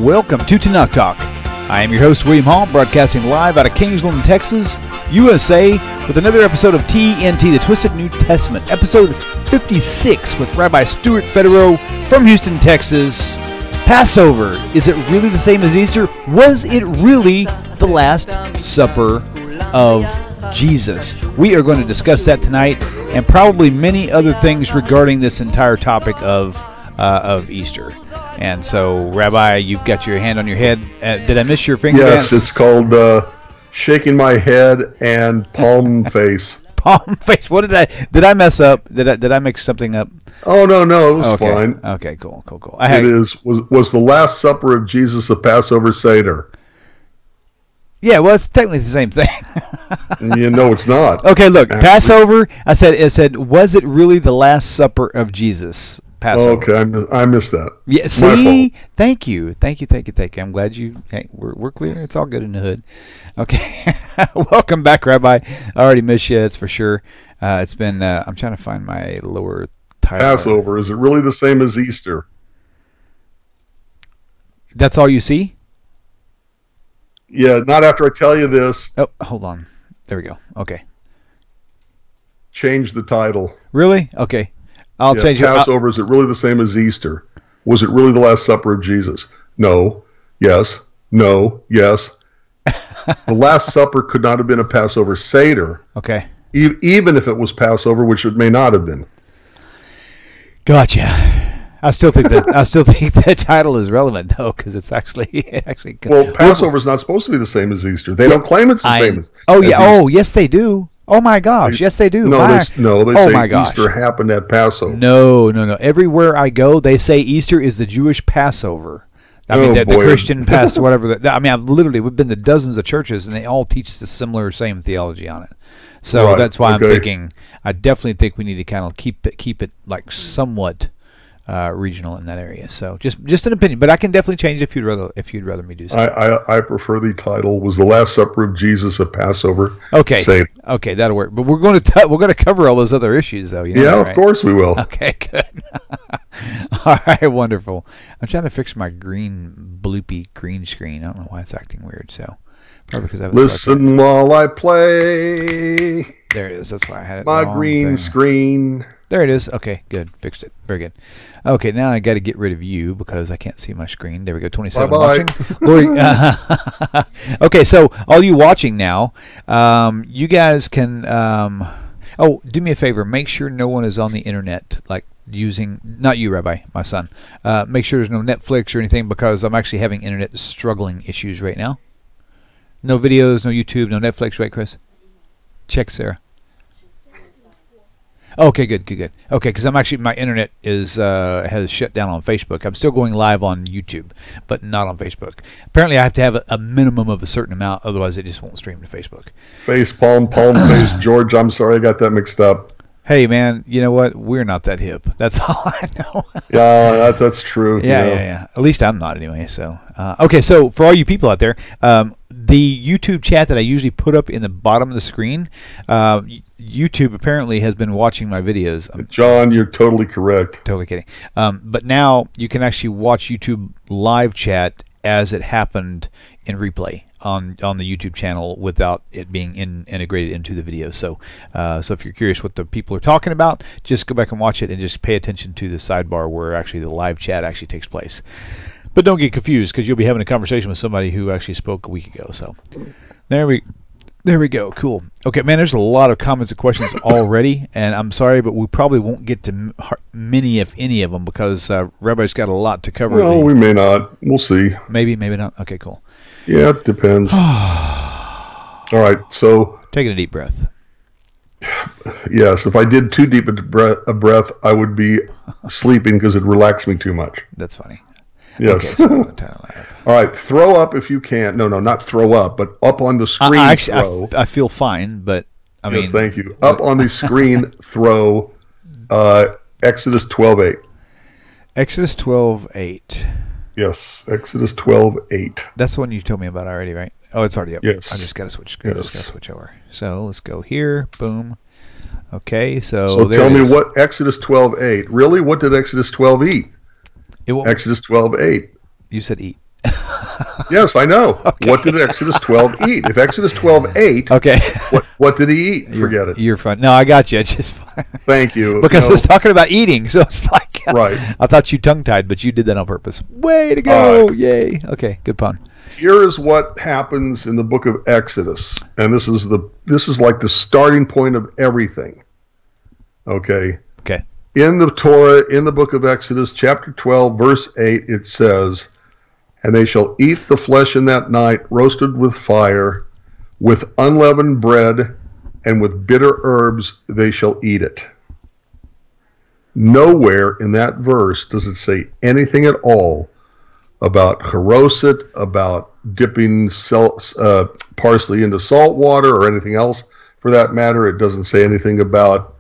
Welcome to TORAH Talk. I am your host, William Hall, broadcasting live out of Kingsland, Texas, USA, with another episode of TNT, the Twisted New Testament, episode 56 with Rabbi Stuart Federow from Houston, Texas. Passover, is it really the same as Easter? Was it really the Last Supper of Jesus? We are going to discuss that tonight and probably many other things regarding this entire topic of Easter. And so, Rabbi, you've got your hand on your head. Did I miss your finger Yes, dance? it's called shaking my head and palm face. Palm face. What did I mess up? Did I mix something up? Oh, no, it was Okay. fine. Okay, cool. Was the Last Supper of Jesus a Passover Seder? Yeah, well, it's technically the same thing. You know it's not. Okay, look, Passover. I said, was it really the Last Supper of Jesus? Passover. Okay, I missed that. Yeah, see, thank you. I'm glad you. Hey, we're clear. It's all good in the hood. Okay, welcome back, Rabbi. I already missed you. That's for sure. It's been. I'm trying to find my lower title. Passover, is it really the same as Easter? That's all you see? Yeah, not after I tell you this. Oh, hold on. There we go. Okay. Change the title. Really? Okay. I'll change it. Passover, is it really the same as Easter? Was it really the Last Supper of Jesus? No. Yes. No. Yes. The Last Supper could not have been a Passover Seder. Okay. Even if it was Passover, which it may not have been. Gotcha. I still think that title is relevant though, because it's actually. Well, Passover is not supposed to be the same as Easter. They don't claim it's the same. Oh yeah. Easter. Oh yes, they do. Oh my gosh. Yes, they do. They say Easter happened at Passover. No. Everywhere I go, they say Easter is the Jewish Passover. I mean, the Christian Passover, whatever. We've been to dozens of churches, and they all teach the same theology on it. So that's why I'm thinking. I definitely think we need to kind of keep it like somewhat regional in that area. So just an opinion, but I can definitely change it if you'd rather me do so. I prefer the title. Was the Last Supper of Jesus a Passover? Okay. Seder? Okay, that'll work. But we're going to cover all those other issues though. You know that, right? Of course we will. Okay, good. All right, wonderful. I'm trying to fix my bloopy green screen. I don't know why it's acting weird. So probably because I was listen while I play. There it is. That's why I had it. My green screen. There it is. Okay, good. Fixed it. Very good. Okay, now I got to get rid of you because I can't see my screen. There we go. 27 watching. Lori, okay, so all you watching now, you guys can. Do me a favor. Make sure no one is on the internet, like using. Not you, Rabbi, my son. Make sure there's no Netflix or anything because I'm actually having internet struggling issues right now. No videos, no YouTube, no Netflix, right, Chris? Check, Sarah. Okay, good. Okay, because my internet has shut down on Facebook. I'm still going live on YouTube, but not on Facebook. Apparently, I have to have a minimum of a certain amount, otherwise it just won't stream to Facebook. Palm face, George. I'm sorry I got that mixed up. Hey, man, you know what? We're not that hip. That's all I know. Yeah, that's true. Yeah. At least I'm not anyway. So, okay. So for all you people out there, the YouTube chat that I usually put up in the bottom of the screen, YouTube apparently has been watching my videos. John, you're totally correct. Totally kidding. But now you can actually watch YouTube live chat as it happened in replay on the YouTube channel without it being integrated into the video. So if you're curious what the people are talking about, just go back and watch it and just pay attention to the sidebar where actually the live chat actually takes place. But don't get confused because you'll be having a conversation with somebody who actually spoke a week ago. So there we go. Cool. Okay, man, there's a lot of comments and questions already, and I'm sorry, but we probably won't get to many, if any of them, because Rabbi's got a lot to cover. Well, we may not. We'll see. Maybe not. Okay, cool. Yeah, it depends. All right, so... Taking a deep breath. Yes, if I did too deep a breath, I would be sleeping because it relaxed me too much. That's funny. Yes. Okay, so all right, throw up if you can. No, not throw up, but up on the screen. I feel fine, but I mean. Yes, thank you. Up on the screen, throw Exodus 12:8. Exodus 12:8. Yes, Exodus 12:8. That's the one you told me about already, right? Oh, it's already up. Yes. I just got to switch. Switch over. So let's go here. Boom. Okay, so there tell me is. what Exodus 12:8. Really? What did Exodus 12 eat? Exodus 12:8. You said eat. Yes, I know. Okay. What did Exodus 12 eat? If Exodus 12 ate, okay, what did he eat? Forget it. You're fine. No, I got you. It's just thank you. Because it's talking about eating, so it's like right. I thought you tongue-tied, but you did that on purpose. Way to go! Yay! Okay, good pun. Here is what happens in the book of Exodus, and this is like the starting point of everything. Okay. Okay. In the Torah, in the book of Exodus, chapter 12, verse 8, it says, "And they shall eat the flesh in that night, roasted with fire, with unleavened bread, and with bitter herbs they shall eat it." Nowhere in that verse does it say anything at all about charoset, about dipping parsley into salt water or anything else for that matter. It doesn't say anything about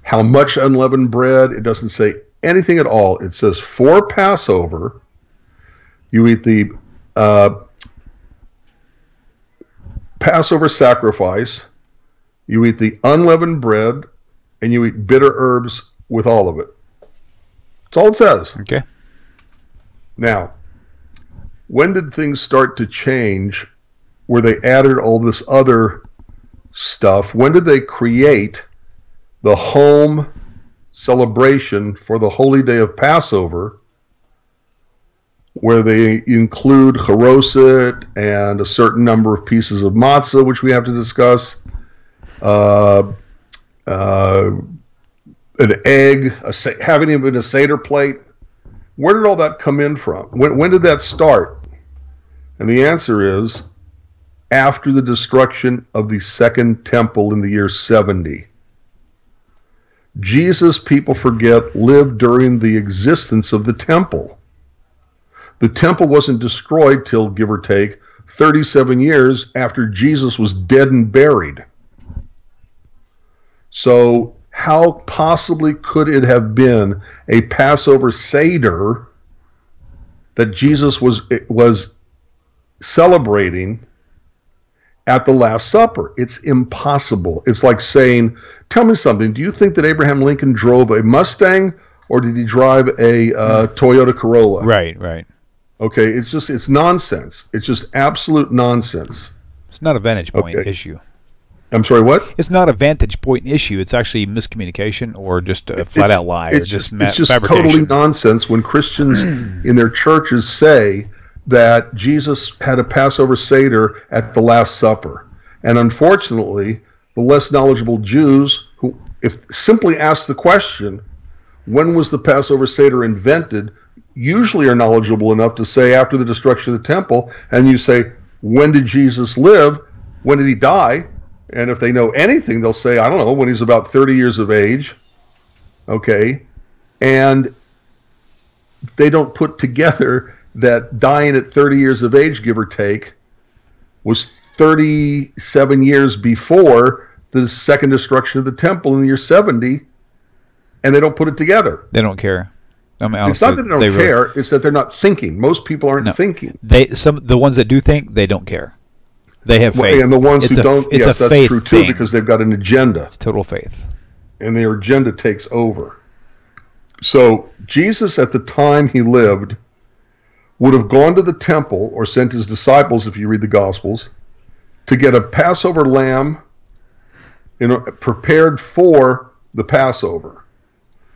how much unleavened bread. It doesn't say anything at all. It says for Passover, you eat the Passover sacrifice, you eat the unleavened bread, and you eat bitter herbs with all of it. That's all it says. Okay. Now, when did things start to change where they added all this other stuff? When did they create the home celebration for the holy day of Passover, where they include charoset and a certain number of pieces of matzah, which we have to discuss, an egg, having it in a Seder plate? Where did all that come in from? When did that start? And the answer is after the destruction of the second temple in the year 70. Jesus, people forget, lived during the existence of the temple. The temple wasn't destroyed till, give or take, 37 years after Jesus was dead and buried. So how possibly could it have been a Passover Seder that Jesus was celebrating at the Last Supper? It's impossible. It's like saying, tell me something, do you think that Abraham Lincoln drove a Mustang or did he drive a Toyota Corolla? Right. Okay, it's nonsense. It's just absolute nonsense. It's not a vantage point issue. I'm sorry, what? It's not a vantage point issue. It's actually miscommunication or just a flat-out lie or just fabrication. It's just totally nonsense when Christians in their churches say that Jesus had a Passover Seder at the Last Supper. And unfortunately, the less knowledgeable Jews, who if simply ask the question, when was the Passover Seder invented, usually are knowledgeable enough to say after the destruction of the temple, and you say, when did Jesus live? When did he die? And if they know anything, they'll say, I don't know, when he's about 30 years of age. Okay. And they don't put together that dying at 30 years of age, give or take, was 37 years before the second destruction of the temple in the year 70, and they don't put it together. They don't care. I mean, it's not that they don't care, it's that they're not thinking. Most people aren't thinking. The ones that do think, they don't care. They have faith. And the ones who don't, yes, that's true too, because they've got an agenda. It's total faith. And their agenda takes over. So Jesus, at the time he lived, would have gone to the temple or sent his disciples, if you read the Gospels, to get a Passover lamb prepared for the Passover.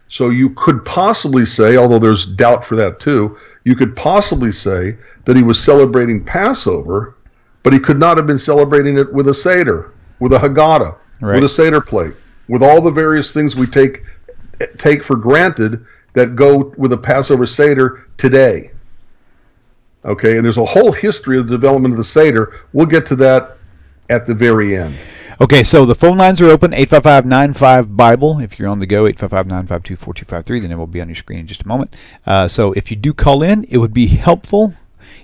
So you could possibly say, although there's doubt for that too, you could possibly say that he was celebrating Passover, but he could not have been celebrating it with a Seder, with a Haggadah, with a Seder plate, with all the various things we take for granted that go with a Passover Seder today. Okay, and there's a whole history of the development of the Seder. We'll get to that at the very end. Okay, so the phone lines are open, 855-95-BIBLE. If you're on the go, 855-952-4253. The number will be on your screen in just a moment. So if you do call in, it would be helpful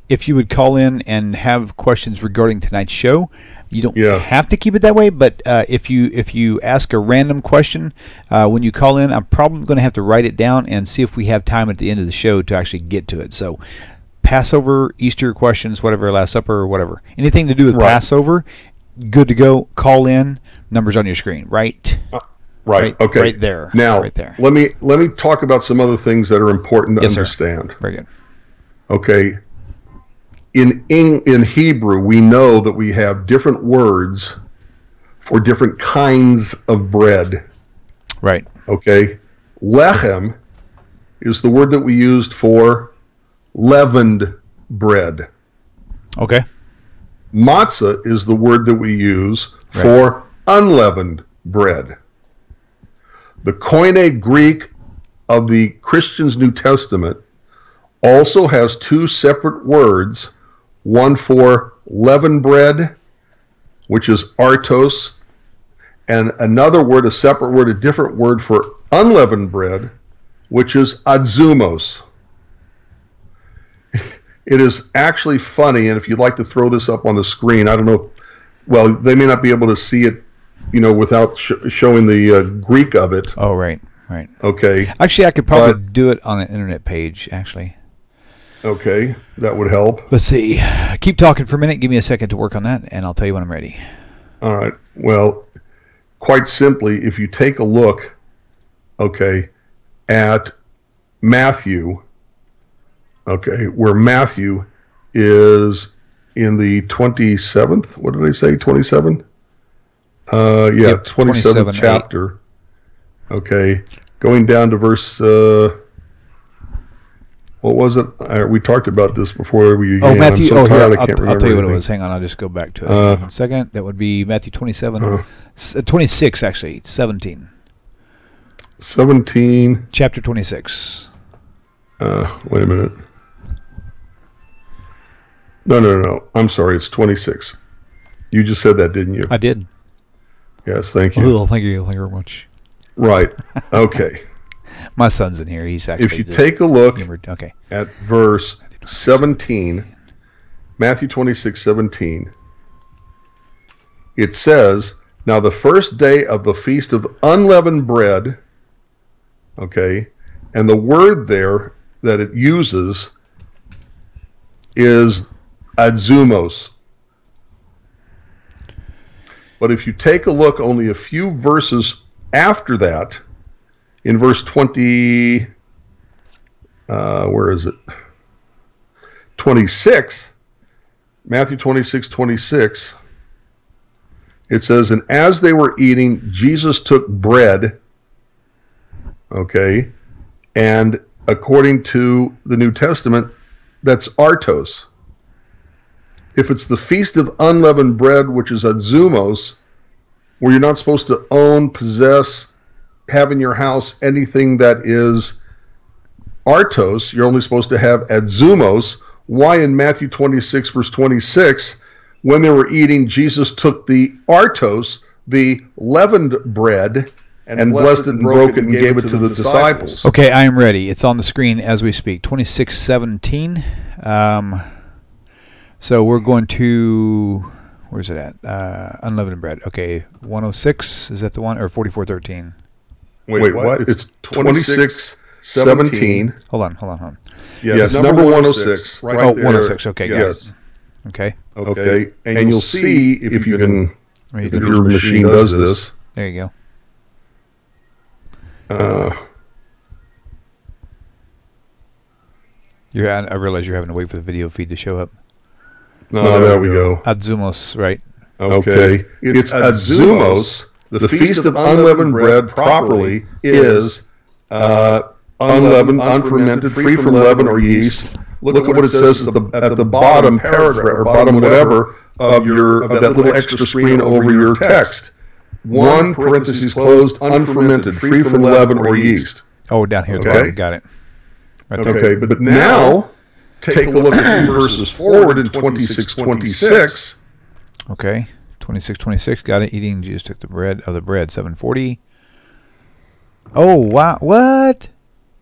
if you would call in and have questions regarding tonight's show. You don't have to keep it that way, but if you ask a random question when you call in, I'm probably going to have to write it down and see if we have time at the end of the show to actually get to it. So Passover, Easter questions, whatever, Last Supper, or whatever. Anything to do with Passover, good to go. Call in. Numbers on your screen, right? Right. Okay. Right there. Now, right there. Let me talk about some other things that are important to understand. Sir. Very good. Okay. in Hebrew, we know that we have different words for different kinds of bread. Right. Okay. Lechem is the word that we used for leavened bread. Okay. Matzah is the word that we use for unleavened bread. The Koine Greek of the Christian's New Testament also has two separate words, one for leavened bread, which is artos, and another word, a separate word, a different word for unleavened bread, which is adzumos. It is actually funny, and if you'd like to throw this up on the screen, I don't know, well, they may not be able to see it, you know, without showing the Greek of it. Oh, right, right. Okay. Actually, I could probably do it on an internet page, actually. Okay, that would help. Let's see. Keep talking for a minute. Give me a second to work on that, and I'll tell you when I'm ready. All right. Well, quite simply, if you take a look, okay, at Matthew, okay, where Matthew is in the 27th, what did I say, 27? Yeah, Yep, 27th chapter. 8. Okay, going down to verse, what was it? We talked about this before we began. Matthew, I'm so tired, here, I can't remember I'll tell you what it anything. was. Hang on, I'll just go back to it. 1 second. That would be Matthew 27, 26, actually, 17. 17. Chapter 26. Wait a minute. No. I'm sorry. It's 26. You just said that, didn't you? I did. Yes, thank you. Oh, thank you. Thank you very much. Right. Okay. My son's in here. He's actually. If you take a look okay. at verse 17, Matthew 26:17, it says, "Now the first day of the feast of unleavened bread," okay, and the word there that it uses is adzumos. But if you take a look only a few verses after that, in verse 20, where is it? 26, Matthew 26:26, it says, "And as they were eating, Jesus took bread," okay, and according to the New Testament, that's artos. If it's the Feast of Unleavened Bread, which is adzumos, where you're not supposed to own, possess, have in your house anything that is artos, you're only supposed to have adzumos. Why in Matthew 26, verse 26, when they were eating, Jesus took the artos, the leavened bread, and blessed it and broke it and gave it to the disciples? Okay, I am ready. It's on the screen as we speak. 26:17. So we're going to, where's it at? Unleavened bread. Okay, 106. Is that the one? Or 44:13? Wait, what? It's 26:17. Hold on. Yes, number 106. Right there. 106. Okay, yes. Okay. Okay, and you'll see if you can, if your machine does this. There you Uh, go. I realize you're having to wait for the video feed to show up. No, there we go. Adzumos, right? Okay. It's adzumos. The Feast of Unleavened Bread properly is unleavened, unfermented, free from leaven or yeast. Look at what it says at the bottom paragraph, or bottom whatever, of that little extra screen over your text. 1 parentheses closed, unfermented, free from leaven or yeast. Oh, down here. Okay. Got it. Right there. Okay, but now take a look at a few verses forward in 26:26. Okay, 26:26. Got it. Eating Jesus took the bread 740. Oh wow! What?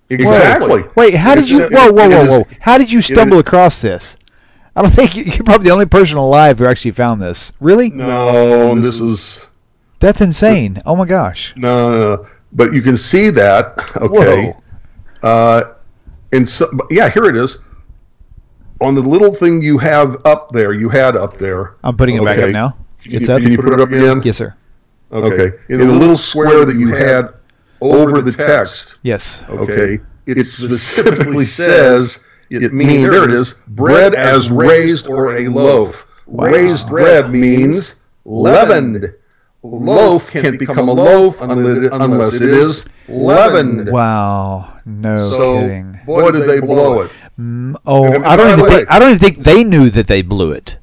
Exactly. Wait, how did you? Whoa! How did you stumble across this? I don't think you're probably the only person alive who actually found this. Really? No, this is. That's insane. Oh my gosh. No. But you can see that. Okay. Whoa. And so, yeah, here it is. On the little thing you have up there, I'm putting it back up now. It's up. Can you put it up again? Yes, sir. Okay. In the little square that you had over the text. Yes. Okay. It specifically says it means, there it is, bread as raised or a loaf. Wow. Raised bread means leavened. Loaf can't become a loaf unless it is leavened. Wow, no kidding. Boy, did they blow it. I don't even think they knew that they blew it.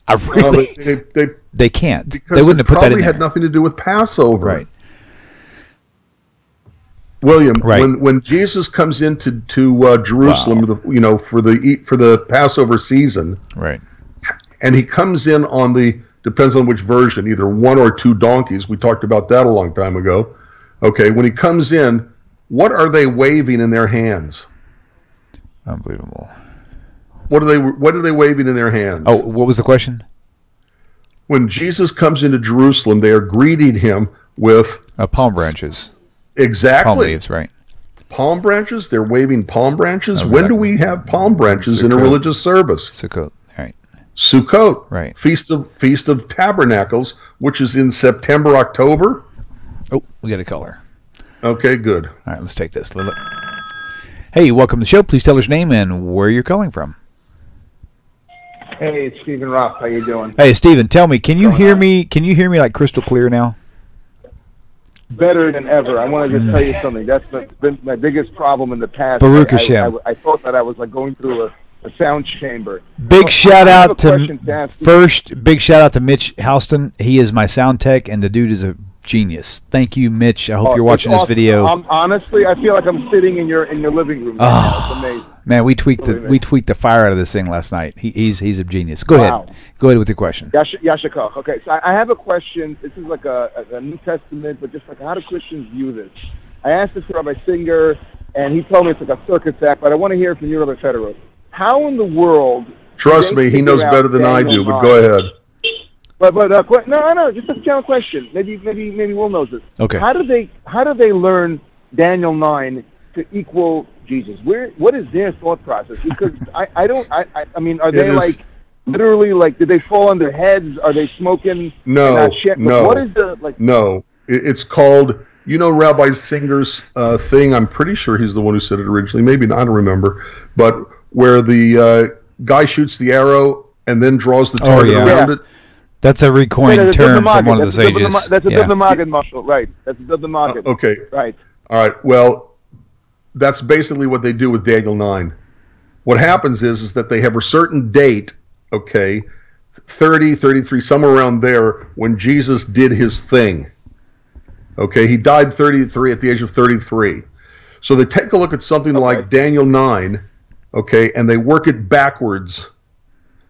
I really, they can't. They wouldn't have put that in there. Probably had nothing to do with Passover. Right. William, when Jesus comes into Jerusalem, for the Passover season, right, and he comes in on depends on which version, either one or two donkeys. We talked about that a long time ago. Okay, when he comes in, what are they waving in their hands? Unbelievable. What are they waving in their hands? Oh, what was the question? When Jesus comes into Jerusalem, they are greeting him with palm branches. Exactly. Palm leaves, right. Palm branches? They're waving palm branches? When do we have palm branches in a religious service? Sukkot, right. Sukkot. Right. Feast of Tabernacles, which is in September, October. Oh, we got a caller. Okay, good. All right, let's take this. Hey, welcome to the show. Please tell us your name and where you're calling from. Hey, it's Stephen Roth. How you doing? Hey, Stephen, tell me, can you hear me? Can you hear me like crystal clear now? Better than ever. I want to just tell you something. That's been my biggest problem in the past. Baruch Hashem. I thought that I was like going through a sound chamber. Big shout out to Big shout out to Mitch Houston. He is my sound tech, and the dude is a genius. Thank you, Mitch. I hope you're watching this video. Honestly, I feel like I'm sitting in your living room. Oh, it's amazing. Man, we tweaked the fire out of this thing last night. He's a genius. Go ahead with your question. Yashikov. Okay, so I have a question. This is like a New Testament, but just like how do Christians view this? I asked this to Rabbi Singer, and he told me it's like a circus act, but I want to hear from you, Rabbi Federow. How in the world? Trust me, he knows better than I do. But go ahead. But no, just a general question. Maybe Will knows this. Okay. How do they learn Daniel 9 to equal Jesus? What is their thought process? Because I mean, are they like literally like? Did they fall on their heads? Are they smoking? No. What is the like? No, it's called. Rabbi Singer's thing. I'm pretty sure he's the one who said it originally. Maybe not. I don't remember. But where the guy shoots the arrow and then draws the target around it. That's a recoined term from one of the sages. That's a Dubna Marshal, right? That's a Dubna Okay. Right. All right. Well, that's basically what they do with Daniel 9. What happens is that they have a certain date, 30, 33, somewhere around there, when Jesus did his thing. Okay, he died 33 at the age of 33. So they take a look at something like Daniel 9, and they work it backwards.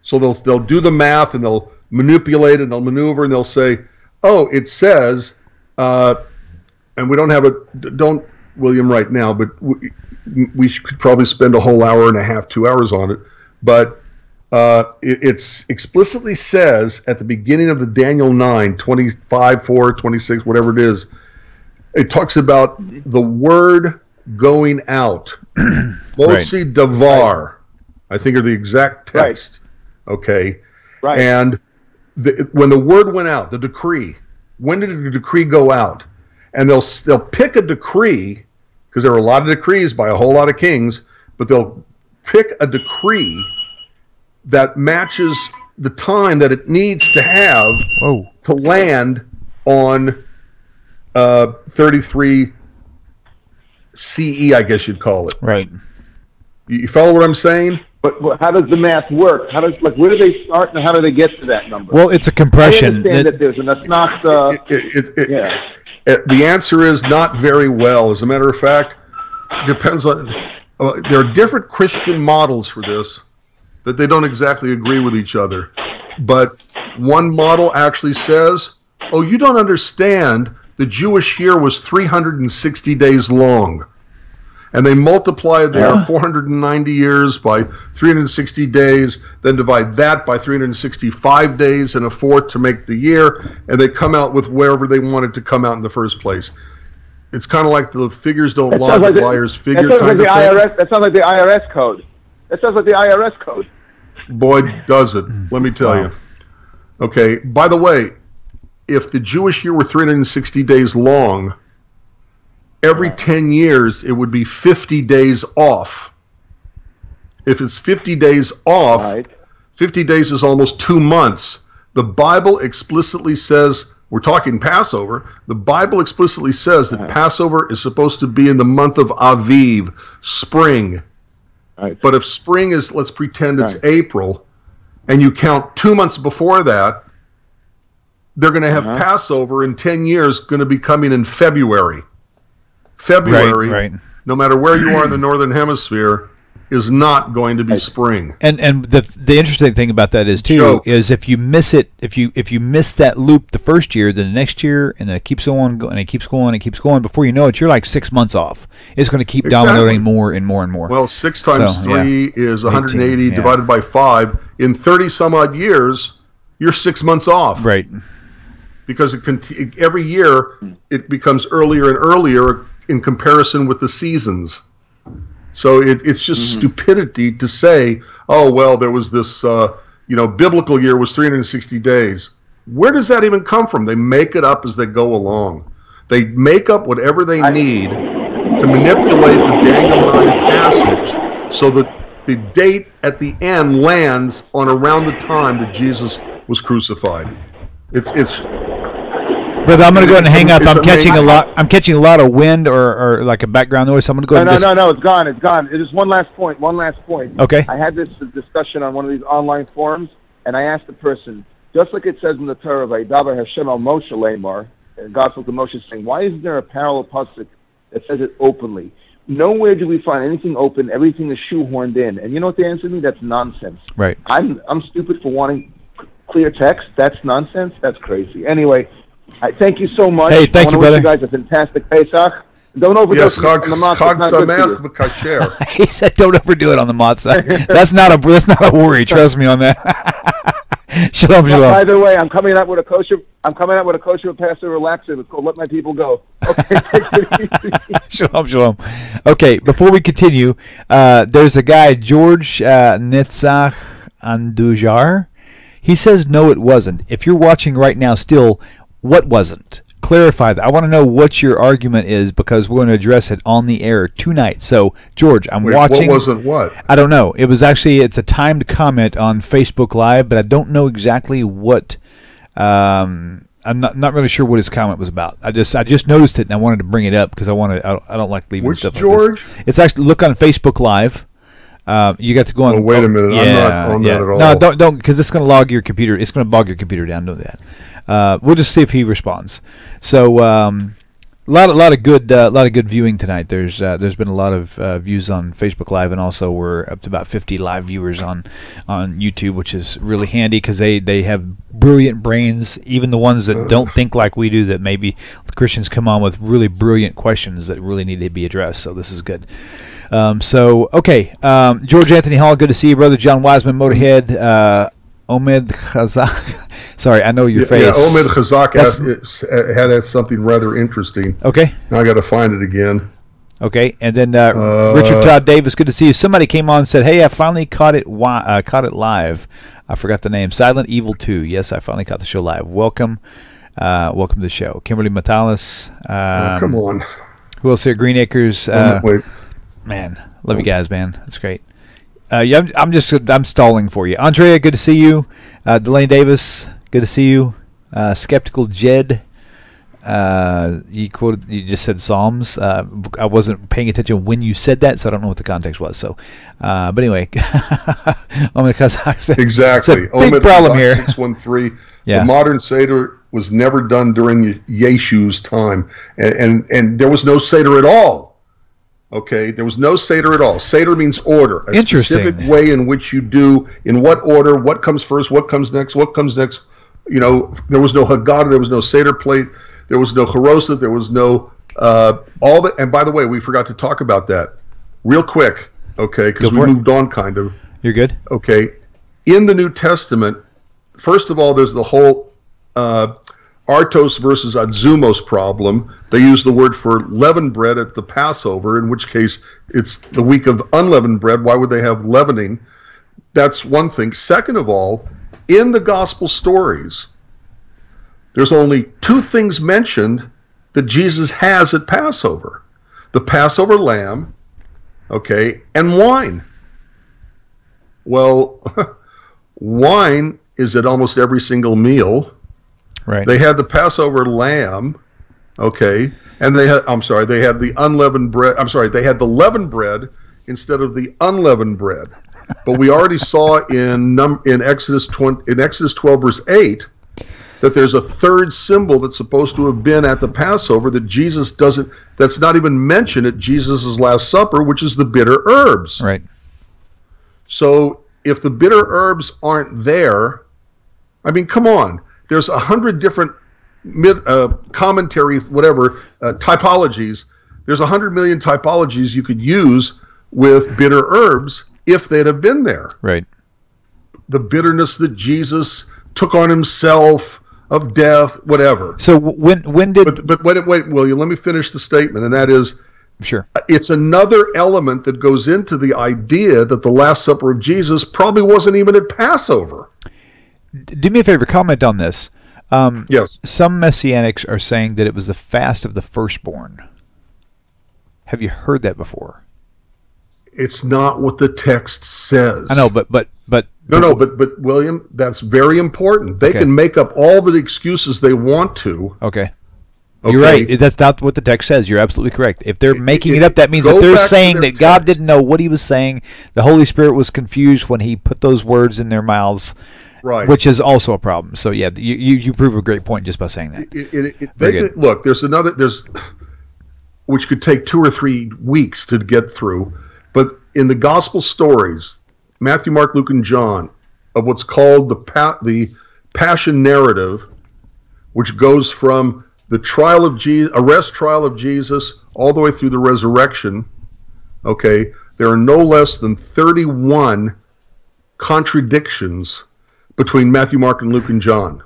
So they'll do the math and they'll manipulate and they'll maneuver and they'll say, oh, it says, and we don't William right now, but we could probably spend a whole hour and a half, 2 hours on it. But it explicitly says at the beginning of the Daniel 9, 25, 4, 26, whatever it is, it talks about the word going out. Motzi Davar, I think are the exact text. Okay. Right. And when the word went out, the decree, when did the decree go out? And they'll pick a decree, because there are a lot of decrees by a whole lot of kings, but they'll pick a decree that matches the time that it needs to have to land on 33 CE, I guess you'd call it. Right. You follow what I'm saying? But how does the math work? Where do they start and how do they get to that number? Well, it's a compression. I understand that there's an asnacht. The answer is not very well. As a matter of fact, depends on. There are different Christian models for this that they don't exactly agree with each other. But one model actually says, "Oh, you don't understand. The Jewish year was 360 days long." And they multiply their 490 years by 360 days, then divide that by 365 days and a fourth to make the year, and they come out with wherever they wanted to come out in the first place. It's kind of like the figures don't lie, but liars figure kind of thing. That sounds like the IRS code. That sounds like the IRS code. Boy, does it. Let me tell you. Okay, by the way, if the Jewish year were 360 days long, every 10 years, it would be 50 days off. If it's 50 days off, Right. 50 days is almost 2 months. The Bible explicitly says, we're talking Passover, the Bible explicitly says that Passover is supposed to be in the month of Aviv, spring. Right. But if spring is, let's pretend it's Right. April, and you count 2 months before that, they're going to have Passover in 10 years going to be coming in February. February, Right. no matter where you are in the Northern Hemisphere, is not going to be spring. And the interesting thing about that is too Joke. is if you miss it, if you miss that loop the first year, then the next year, and then it keeps on going, and it keeps going, and it keeps going. Before you know it, you're like 6 months off. It's going to keep dominating more and more and more. Well, 6 times So, 3 is 180 18, divided by 5. In 30 some odd years, you're 6 months off. Right. Because every year it becomes earlier and earlier in comparison with the seasons. So it's just stupidity to say, oh, well, there was this, biblical year was 360 days. Where does that even come from? They make it up as they go along. They make up whatever they need to manipulate the Daniel 9 passage so that the date at the end lands on around the time that Jesus was crucified. It's But I'm going to go ahead and hang up. it's I'm catching amazing. I'm catching a lot of wind or like a background noise. So I'm going to go ahead and No, it's gone. It's gone. Just one last point. Okay. I had this discussion on one of these online forums, and I asked the person, just like it says in the Torah, "Vaydaber Hashem al Moshe Lemar," and God spoke to Moshe saying, why isn't there a parallel pasuk that says it openly? Nowhere do we find anything open. Everything is shoehorned in. And you know what they answered me? That's nonsense. Right. I'm stupid for wanting clear text. That's nonsense. That's crazy. Anyway, I thank you so much. Hey, thank you, I want to brother. wish you guys a fantastic Pesach. Don't overdose yes, on the matzah. Chag It's not good for Sameach you. v'Kasher. He said, "Don't overdo it on the matzah." That's not a worry. Trust me on that. Shalom, By shalom. the way, I'm coming out with a kosher Passover laxative. It's called "Let My People Go." Okay, take it easy. Shalom, shalom. Okay, before we continue, there's a guy, George Netzach Andujar. He says, no, it wasn't. If you're watching right now still, what wasn't? Clarify that. I want to know what your argument is because we're going to address it on the air tonight. So, George, I'm watching. What wasn't what? I don't know. It's a timed comment on Facebook Live, but I don't know exactly what. I'm not really sure what his comment was about. I just noticed it and I wanted to bring it up because I don't like leaving Which stuff George? like this. It's actually, look on Facebook Live. You got to go on. Oh, wait a minute. I'm not on that at all. No, don't, because it's going to log your computer. It's going to bog your computer down. Know that. We'll just see if he responds. So, a lot of good viewing tonight. There's been a lot of views on Facebook Live, and also we're up to about 50 live viewers on YouTube, which is really handy because they have brilliant brains, even the ones that don't think like we do. That maybe Christians come on with really brilliant questions that really need to be addressed. So this is good. Okay, George Anthony Hall, good to see you, brother. John Wiseman, Motorhead, Omed Chazak. Sorry, I know your face. Yeah, Omed Chazak had something rather interesting. Okay. Now I got to find it again. Okay, and then Richard Todd Davis, good to see you. Somebody came on and said, "Hey, I finally caught it live." I forgot the name. Silent Evil 2. Yes, I finally caught the show live. Welcome to the show. Kimberly Matalis. Come on. Who else here? Green Acres. Wait. Man, love you guys, man. That's great. I'm stalling for you. Andrea, good to see you. Delaney Davis, good to see you. Skeptical Jed, you just said Psalms. I wasn't paying attention when you said that, so I don't know what the context was. So, but anyway, Exactly. It's a big problem here. 613. Yeah. The modern Seder was never done during Yeshu's time, and there was no Seder at all. Okay, there was no Seder at all. Seder means order. A Interesting. specific way in which you do, in what order, what comes first, what comes next. You know, there was no Haggadah, there was no Seder plate, there was no Charoset, there was no all that. And by the way, we forgot to talk about that real quick, okay, because we moved on kind of. You're good. Okay, in the New Testament, first of all, there's the whole Artos versus Adzumos problem. They use the word for leavened bread at the Passover, in which case it's the week of unleavened bread. Why would they have leavening? That's one thing. Second of all, in the gospel stories, there's only two things mentioned that Jesus has at Passover. The Passover lamb, okay, and wine. Well, wine is at almost every single meal. Right. They had the Passover lamb, okay, and they had the unleavened bread. I'm sorry, they had the leavened bread instead of the unleavened bread. But we already saw in Exodus 12 verse 8 that there's a third symbol that's supposed to have been at the Passover that Jesus doesn't. That's not even mentioned at Jesus' Last Supper, which is the bitter herbs. Right. So if the bitter herbs aren't there, I mean, come on. There's 100 different commentary, typologies. There's 100 million typologies you could use with bitter herbs if they'd have been there. Right. The bitterness that Jesus took on himself of death, whatever. So when did... But wait, William, let me finish the statement, and that is... Sure. It's another element that goes into the idea that the Last Supper of Jesus probably wasn't even at Passover. Do me a favor, comment on this. Yes. Some Messianics are saying that it was the fast of the firstborn. Have you heard that before? It's not what the text says. I know, but William, that's very important. They Okay. can make up all the excuses they want to. Okay. You're right. That's not what the text says. You're absolutely correct. If they're making it up, that means go that they're back to saying their that God text. didn't know what he was saying. The Holy Spirit was confused when he put those words in their mouths, Right. which is also a problem. So, yeah, you prove a great point just by saying that. Look, there's which could take 2 or 3 weeks to get through, but in the gospel stories, Matthew, Mark, Luke, and John, of what's called the Passion narrative, which goes from the trial of Jesus, arrest trial of Jesus, all the way through the resurrection. Okay, there are no less than 31 contradictions between Matthew, Mark, and Luke, and John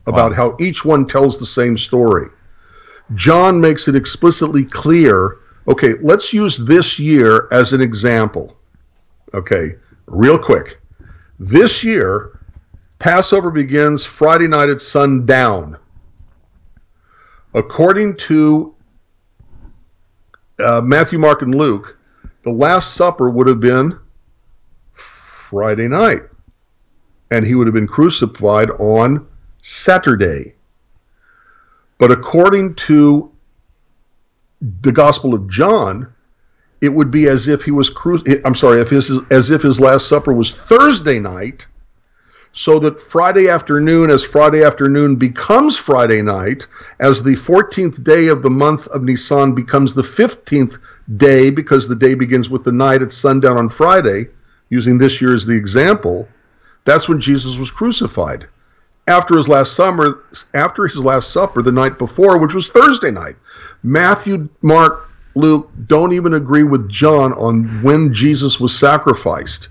about how each one tells the same story. John makes it explicitly clear. Okay, let's use this year as an example. Okay, real quick. This year, Passover begins Friday night at sundown. According to Matthew, Mark, and Luke, the Last Supper would have been Friday night, and he would have been crucified on Saturday. But according to the Gospel of John, it would be as if he was as if his Last Supper was Thursday night, so that Friday afternoon becomes Friday night, as the 14th day of the month of Nisan becomes the 15th day, because the day begins with the night at sundown on Friday, using this year as the example. That's when Jesus was crucified. After his Last Supper, the night before, which was Thursday night. Matthew, Mark, Luke don't even agree with John on when Jesus was sacrificed.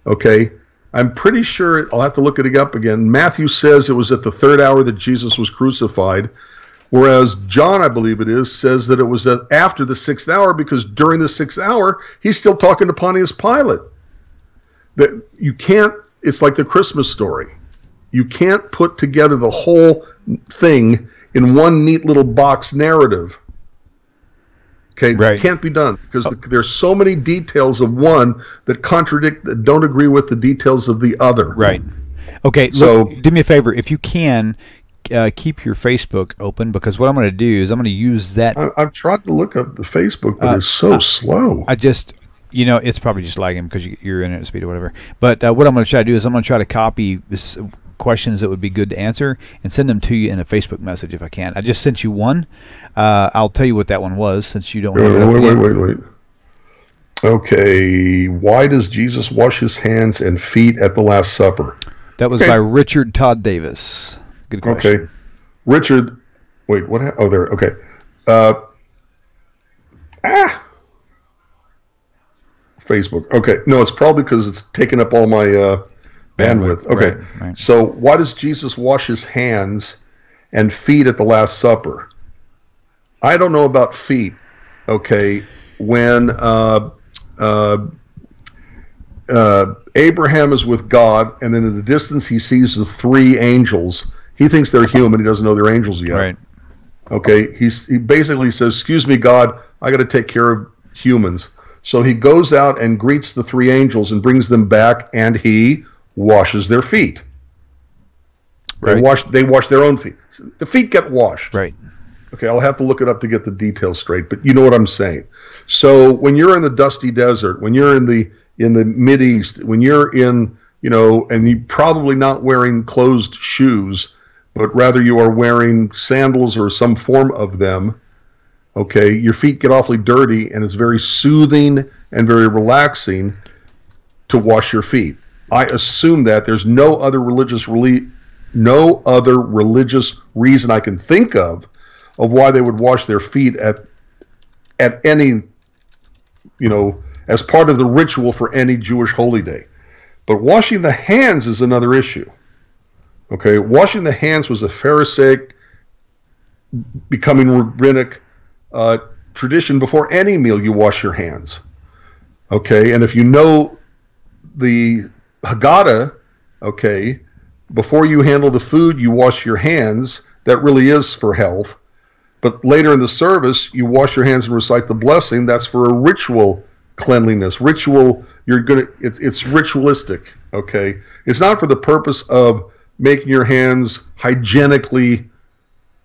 Okay? I'm pretty sure, I'll have to look it up again. Matthew says it was at the 3rd hour that Jesus was crucified, whereas John, I believe it is, says that it was after the 6th hour, because during the 6th hour, he's still talking to Pontius Pilate. That you can't, it's like the Christmas story. You can't put together the whole thing in one neat little box narrative. Okay, right. It can't be done, because there's so many details of one that contradict, that don't agree with the details of the other. Right. Okay, so look, do me a favor. If you can, keep your Facebook open, because what I'm going to do is I'm going to use that. I've tried to look up the Facebook, but it's so slow. I just, it's probably just lagging because you're in at speed or whatever. But what I'm going to try to do is I'm going to try to copy this questions that would be good to answer and send them to you in a Facebook message if I can. I just sent you one. I'll tell you what that one was, since you don't have it up. Wait. Okay, why does Jesus wash his hands and feet at the Last Supper? That was by Richard Todd Davis. Good question. Okay. Richard, wait, what? Oh, there. Okay. Facebook. Okay. No, it's probably because it's taking up all my bandwidth. Okay. Right. So why does Jesus wash his hands and feet at the Last Supper? I don't know about feet. Okay. When Abraham is with God, and then in the distance he sees the 3 angels. He thinks they're human. He doesn't know they're angels yet. Right. Okay. He basically says, "Excuse me, God, I got to take care of humans." So he goes out and greets the three angels and brings them back, and he washes their feet. Right. They wash their own feet. The feet get washed. Right. Okay, I'll have to look it up to get the details straight, but you know what I'm saying. So when you're in the dusty desert, when you're in the Mideast, when you're in, and you're probably not wearing closed shoes, but rather you are wearing sandals or some form of them, okay, your feet get awfully dirty, and it's very soothing and very relaxing to wash your feet. I assume that there's no other religious reason I can think of why they would wash their feet at any, as part of the ritual for any Jewish holy day. But washing the hands is another issue. Okay, washing the hands was a Pharisaic, becoming rabbinic tradition. Before any meal, you wash your hands. Okay, and if you know the Haggadah, okay, before you handle the food, you wash your hands. That really is for health. But later in the service, you wash your hands and recite the blessing. That's for a ritual cleanliness. Ritual, it's ritualistic, okay? It's not for the purpose of making your hands hygienically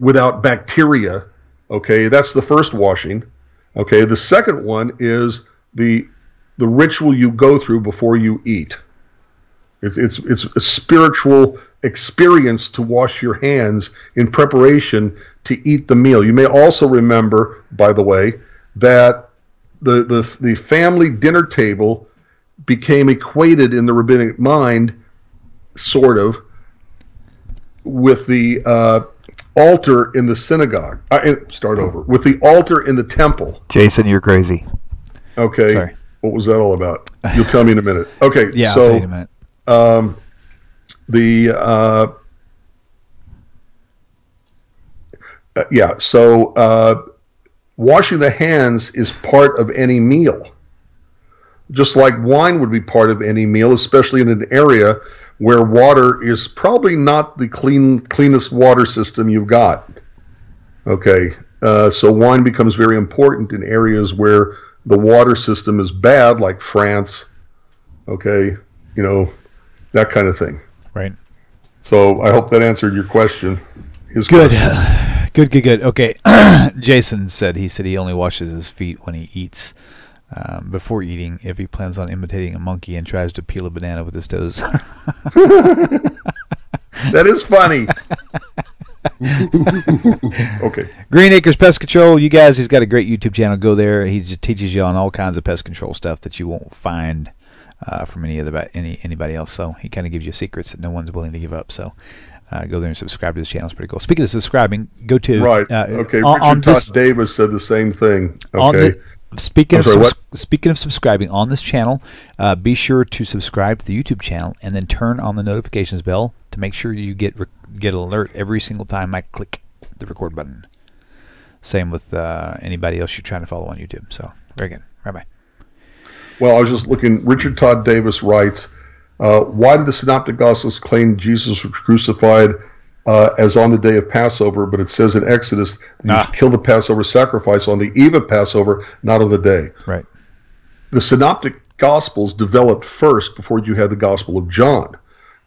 without bacteria, okay? That's the first washing, okay? The second one is the ritual you go through before you eat. It's a spiritual experience to wash your hands in preparation to eat the meal. You may also remember, by the way, that the family dinner table became equated in the rabbinic mind, sort of, with the altar in the synagogue. Start over. With the altar in the temple. Jason, you're crazy. Okay. Sorry. What was that all about? You'll tell me in a minute. Okay. Yeah, so, I'll tell you in a minute. Washing the hands is part of any meal. Just like wine would be part of any meal, especially in an area where water is probably not the cleanest water system you've got. Okay, so wine becomes very important in areas where the water system is bad, like France. Okay, that kind of thing. Right. So I hope that answered your question. Good. Okay. Jason said he only washes his feet when he eats. Before eating, if he plans on imitating a monkey and tries to peel a banana with his toes. That is funny. Okay. Green Acres Pest Control, you guys, he's got a great YouTube channel. Go there. He just teaches you on all kinds of pest control stuff that you won't find from anybody else. So he kind of gives you secrets that no one's willing to give up. So go there and subscribe to his channel. It's pretty cool. Speaking of subscribing, go to right. Okay. Richard Todd Davis said the same thing. Okay. Speaking of subscribing on this channel, be sure to subscribe to the YouTube channel and then turn on the notifications bell to make sure you get an alert every single time I click the record button. Same with anybody else you're trying to follow on YouTube. So very good. Rabbi. Well, I was just looking. Richard Todd Davis writes, why did the Synoptic Gospels claim Jesus was crucified as on the day of Passover, but it says in Exodus that you kill the Passover sacrifice on the eve of Passover, not on the day? Right. The Synoptic Gospels developed first before you had the Gospel of John.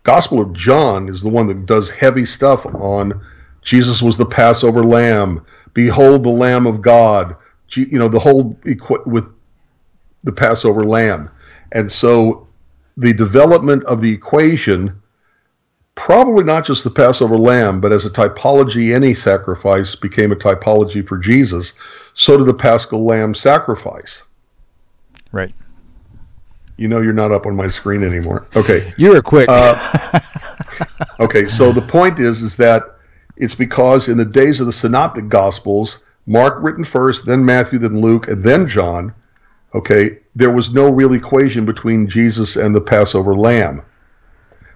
Gospel of John is the one that does heavy stuff on Jesus was the Passover lamb. Behold the Lamb of God. The whole with the Passover lamb. And so the development of the equation, probably not just the Passover lamb, but as a typology, any sacrifice became a typology for Jesus. So did the Paschal lamb sacrifice. Right. You're not up on my screen anymore. Okay. You were quick. Okay, so the point is that it's because in the days of the Synoptic Gospels, Mark written first, then Matthew, then Luke, and then John, okay, there was no real equation between Jesus and the Passover lamb.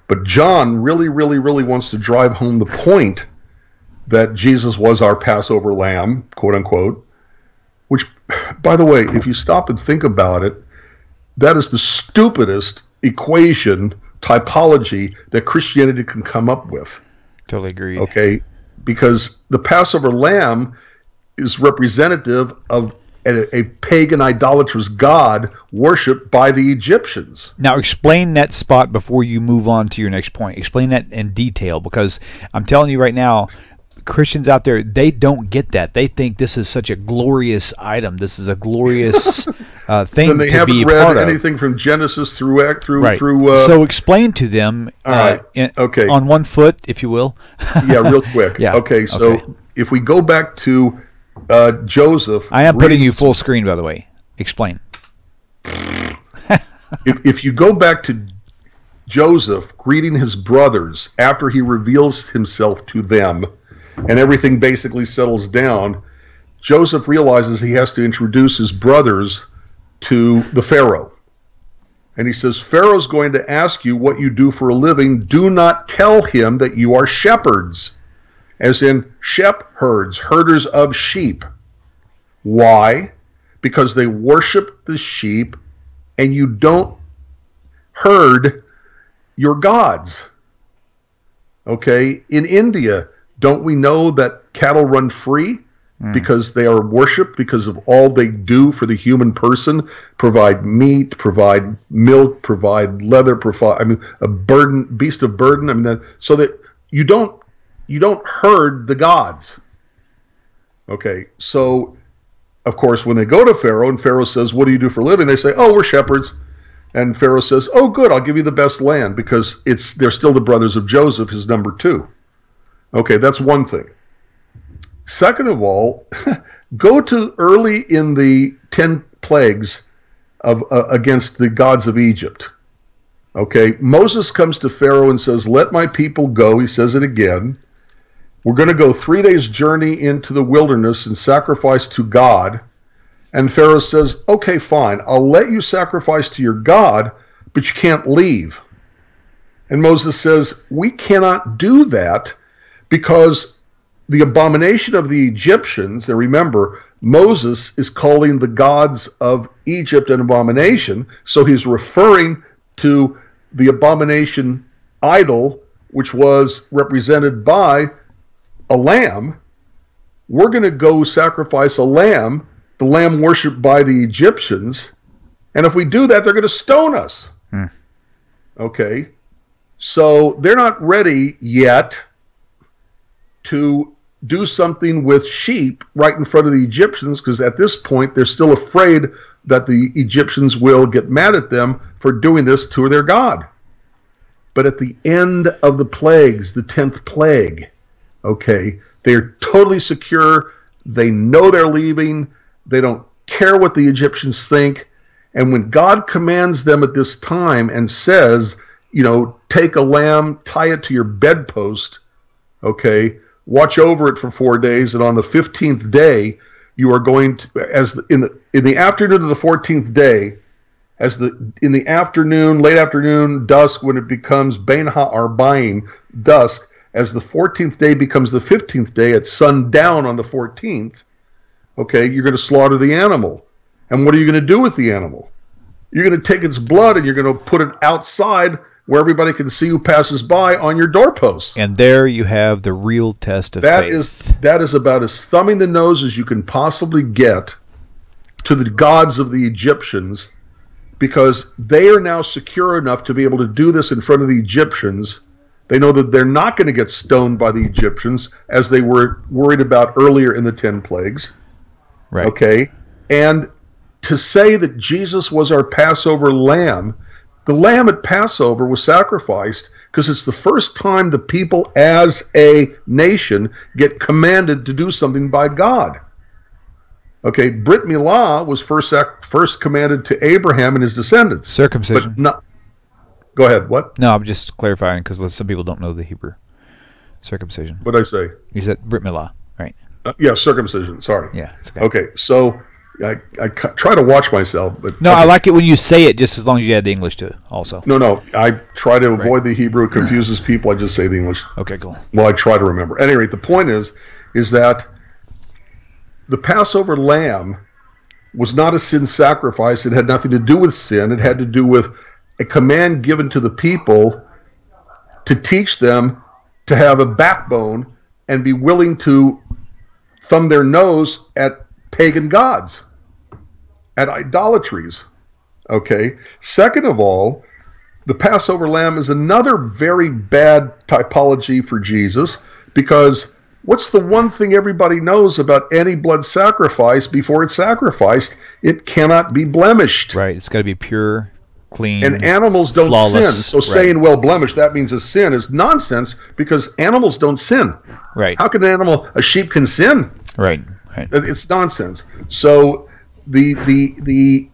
But John really, really, really wants to drive home the point that Jesus was our Passover lamb, quote unquote, which, by the way, if you stop and think about it, that is the stupidest equation, typology, that Christianity can come up with. Totally agree. Okay, because the Passover lamb is representative of a pagan idolatrous god worshipped by the Egyptians. Now explain that spot before you move on to your next point. Explain that in detail, because I'm telling you right now, Christians out there, they don't get that. They think this is such a glorious item. This is a glorious thing to be Then they haven't read anything from Genesis through So explain to them on one foot, if you will. Yeah, real quick. Yeah. Okay, so if we go back to Joseph. I am putting you full screen, by the way. Explain. if you go back to Joseph greeting his brothers after he reveals himself to them, and everything basically settles down, Joseph realizes he has to introduce his brothers to the Pharaoh. And he says, Pharaoh's going to ask you what you do for a living. Do not tell him that you are shepherds, as in shepherds, herders of sheep. Why? Because they worship the sheep, and you don't herd your gods. Okay? In India, don't we know that cattle run free because they are worshipped because of all they do for the human person? Provide meat, provide milk, provide leather, provide a beast of burden. So that you don't herd the gods. Okay, so of course when they go to Pharaoh and Pharaoh says, "What do you do for a living?" They say, "Oh, we're shepherds." And Pharaoh says, "Oh, good, I'll give you the best land," because they're still the brothers of Joseph, his number 2. Okay, that's one thing. Second of all, go to early in the 10 plagues of against the gods of Egypt. Okay, Moses comes to Pharaoh and says, "Let my people go." He says it again. We're going to go 3 days journey into the wilderness and sacrifice to God. And Pharaoh says, "Okay, fine. I'll let you sacrifice to your God, but you can't leave." And Moses says, "We cannot do that, because the abomination of the Egyptians," and remember, Moses is calling the gods of Egypt an abomination, so he's referring to the abomination idol, which was represented by a lamb. We're going to go sacrifice a lamb, the lamb worshipped by the Egyptians, and if we do that, they're going to stone us. Okay, so they're not ready yet to do something with sheep right in front of the Egyptians, because at this point they're still afraid that the Egyptians will get mad at them for doing this to their God. But at the end of the plagues, the 10th plague, okay, they're totally secure. They know they're leaving. They don't care what the Egyptians think. And when God commands them at this time and says, take a lamb, tie it to your bedpost, okay, watch over it for 4 days, and on the 15th day, you are going to, in the afternoon of the 14th day, in the afternoon, late afternoon, dusk, when it becomes Bein Ha'arbaim, dusk, as the 14th day becomes the 15th day at sundown on the 14th, okay, you're going to slaughter the animal. And what are you going to do with the animal? You're going to take its blood and you're going to put it outside where everybody can see who passes by on your doorposts. And there you have the real test of faith. That is about as thumbing the nose as you can possibly get to the gods of the Egyptians, because they are now secure enough to be able to do this in front of the Egyptians. They know that they're not going to get stoned by the Egyptians, as they were worried about earlier in the 10 plagues. Right. Okay? And to say that Jesus was our Passover lamb, the lamb at Passover was sacrificed because it's the first time the people as a nation get commanded to do something by God. Okay, Brit Milah was first commanded to Abraham and his descendants. Circumcision. But not, go ahead, what? No, I'm just clarifying because some people don't know the Hebrew. Circumcision. What did I say? You said Brit Milah, right? Yeah, circumcision, sorry. Yeah, it's okay. Okay, so I try to watch myself. But no, I like it when you say it, just as long as you add the English to it also. No, I try to avoid the Hebrew. It confuses people. I just say the English. Okay, cool. Well, I try to remember. At any rate, the point is that the Passover lamb was not a sin sacrifice. It had nothing to do with sin. It had to do with a command given to the people to teach them to have a backbone and be willing to thumb their nose at pagan gods. at idolatries. Okay. Second of all, the Passover lamb is another very bad typology for Jesus, because what's the one thing everybody knows about any blood sacrifice before it's sacrificed? It cannot be blemished. Right. It's got to be pure, clean, and animals don't flawless. sin. So saying, well, blemished, that means a sin, is nonsense, because animals don't sin. Right. How can a sheep can sin? Right. Right. It's nonsense. So the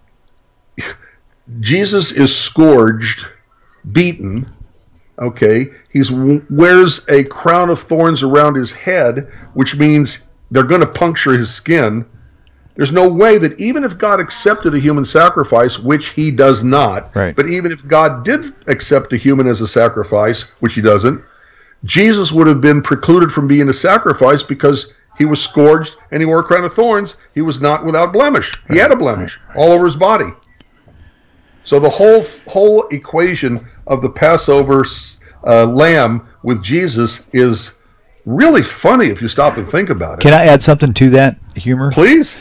Jesus is scourged, beaten. Okay, he wears a crown of thorns around his head, which means they're going to puncture his skin. There's no way that even if God accepted a human sacrifice, which he does not, right. But even if God did accept a human as a sacrifice, which he doesn't, Jesus would have been precluded from being a sacrifice because he was scourged and he wore a crown of thorns. He was not without blemish. He had a blemish all over his body. So the whole equation of the Passover lamb with Jesus is really funny if you stop and think about it. Can I add something to that humor? Please.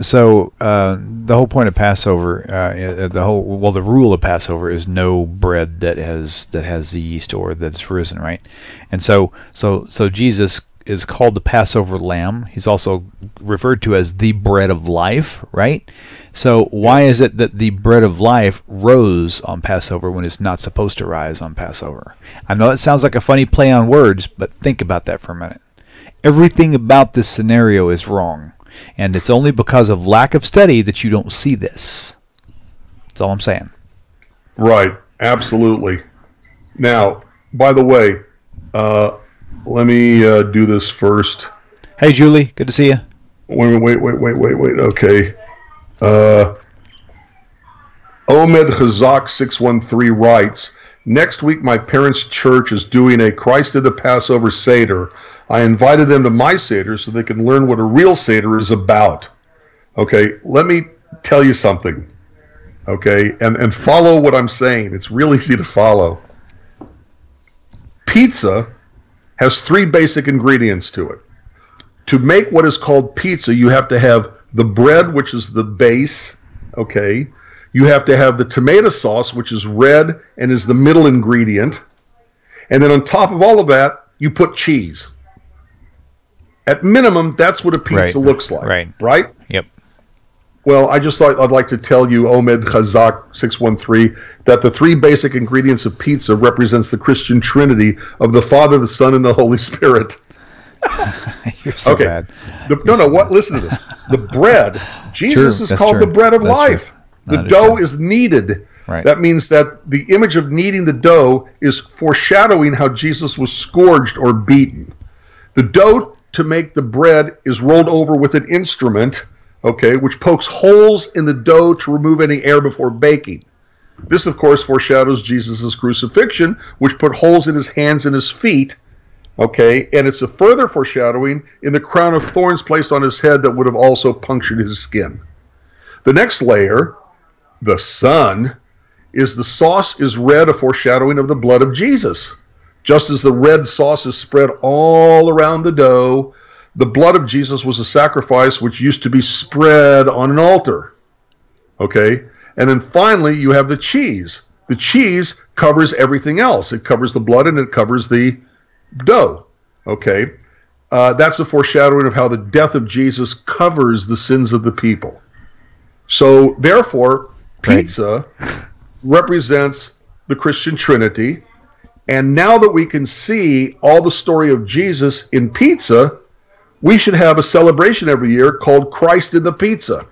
So the whole point of Passover, the rule of Passover is no bread that has the yeast or that's risen, right? And so Jesus is called the Passover lamb. He's also referred to as the bread of life, right? So why is it that the bread of life rose on Passover when it's not supposed to rise on Passover? I know that sounds like a funny play on words, but think about that for a minute. Everything about this scenario is wrong, and it's only because of lack of study that you don't see this. That's all I'm saying. Right, absolutely. Now, by the way, let me do this first. Hey, Julie, good to see you. Wait. Okay. Omed Chazak 613 writes, next week my parents' church is doing a Christ in the Passover Seder. I invited them to my Seder so they can learn what a real Seder is about. Okay, let me tell you something. Okay, and follow what I'm saying. It's real easy to follow. Pizza has 3 basic ingredients to it. To make what is called pizza, you have to have the bread, which is the base, okay? You have to have the tomato sauce, which is red and is the middle ingredient. And then on top of all of that, you put cheese. At minimum, that's what a pizza looks like, right? Yep. Well, I just thought I'd like to tell you, Omed Chazak 613, that the 3 basic ingredients of pizza represents the Christian Trinity of the Father, the Son, and the Holy Spirit. You're so bad. Listen to this. The bread, Jesus is called the bread of life. The dough is kneaded. Right. That means that the image of kneading the dough is foreshadowing how Jesus was scourged or beaten. The dough to make the bread is rolled over with an instrument, okay, which pokes holes in the dough to remove any air before baking. This, of course, foreshadows Jesus' crucifixion, which put holes in his hands and his feet, okay, and it's a further foreshadowing in the crown of thorns placed on his head that would have also punctured his skin. The next layer, the sun, is the sauce is red, a foreshadowing of the blood of Jesus. Just as the red sauce is spread all around the dough, the blood of Jesus was a sacrifice which used to be spread on an altar. Okay? And then finally, you have the cheese. The cheese covers everything else. It covers the blood and it covers the dough. Okay? That's a foreshadowing of how the death of Jesus covers the sins of the people. So, therefore, pizza represents the Christian Trinity. And now that we can see all the story of Jesus in pizza, we should have a celebration every year called Christ in the Pizza.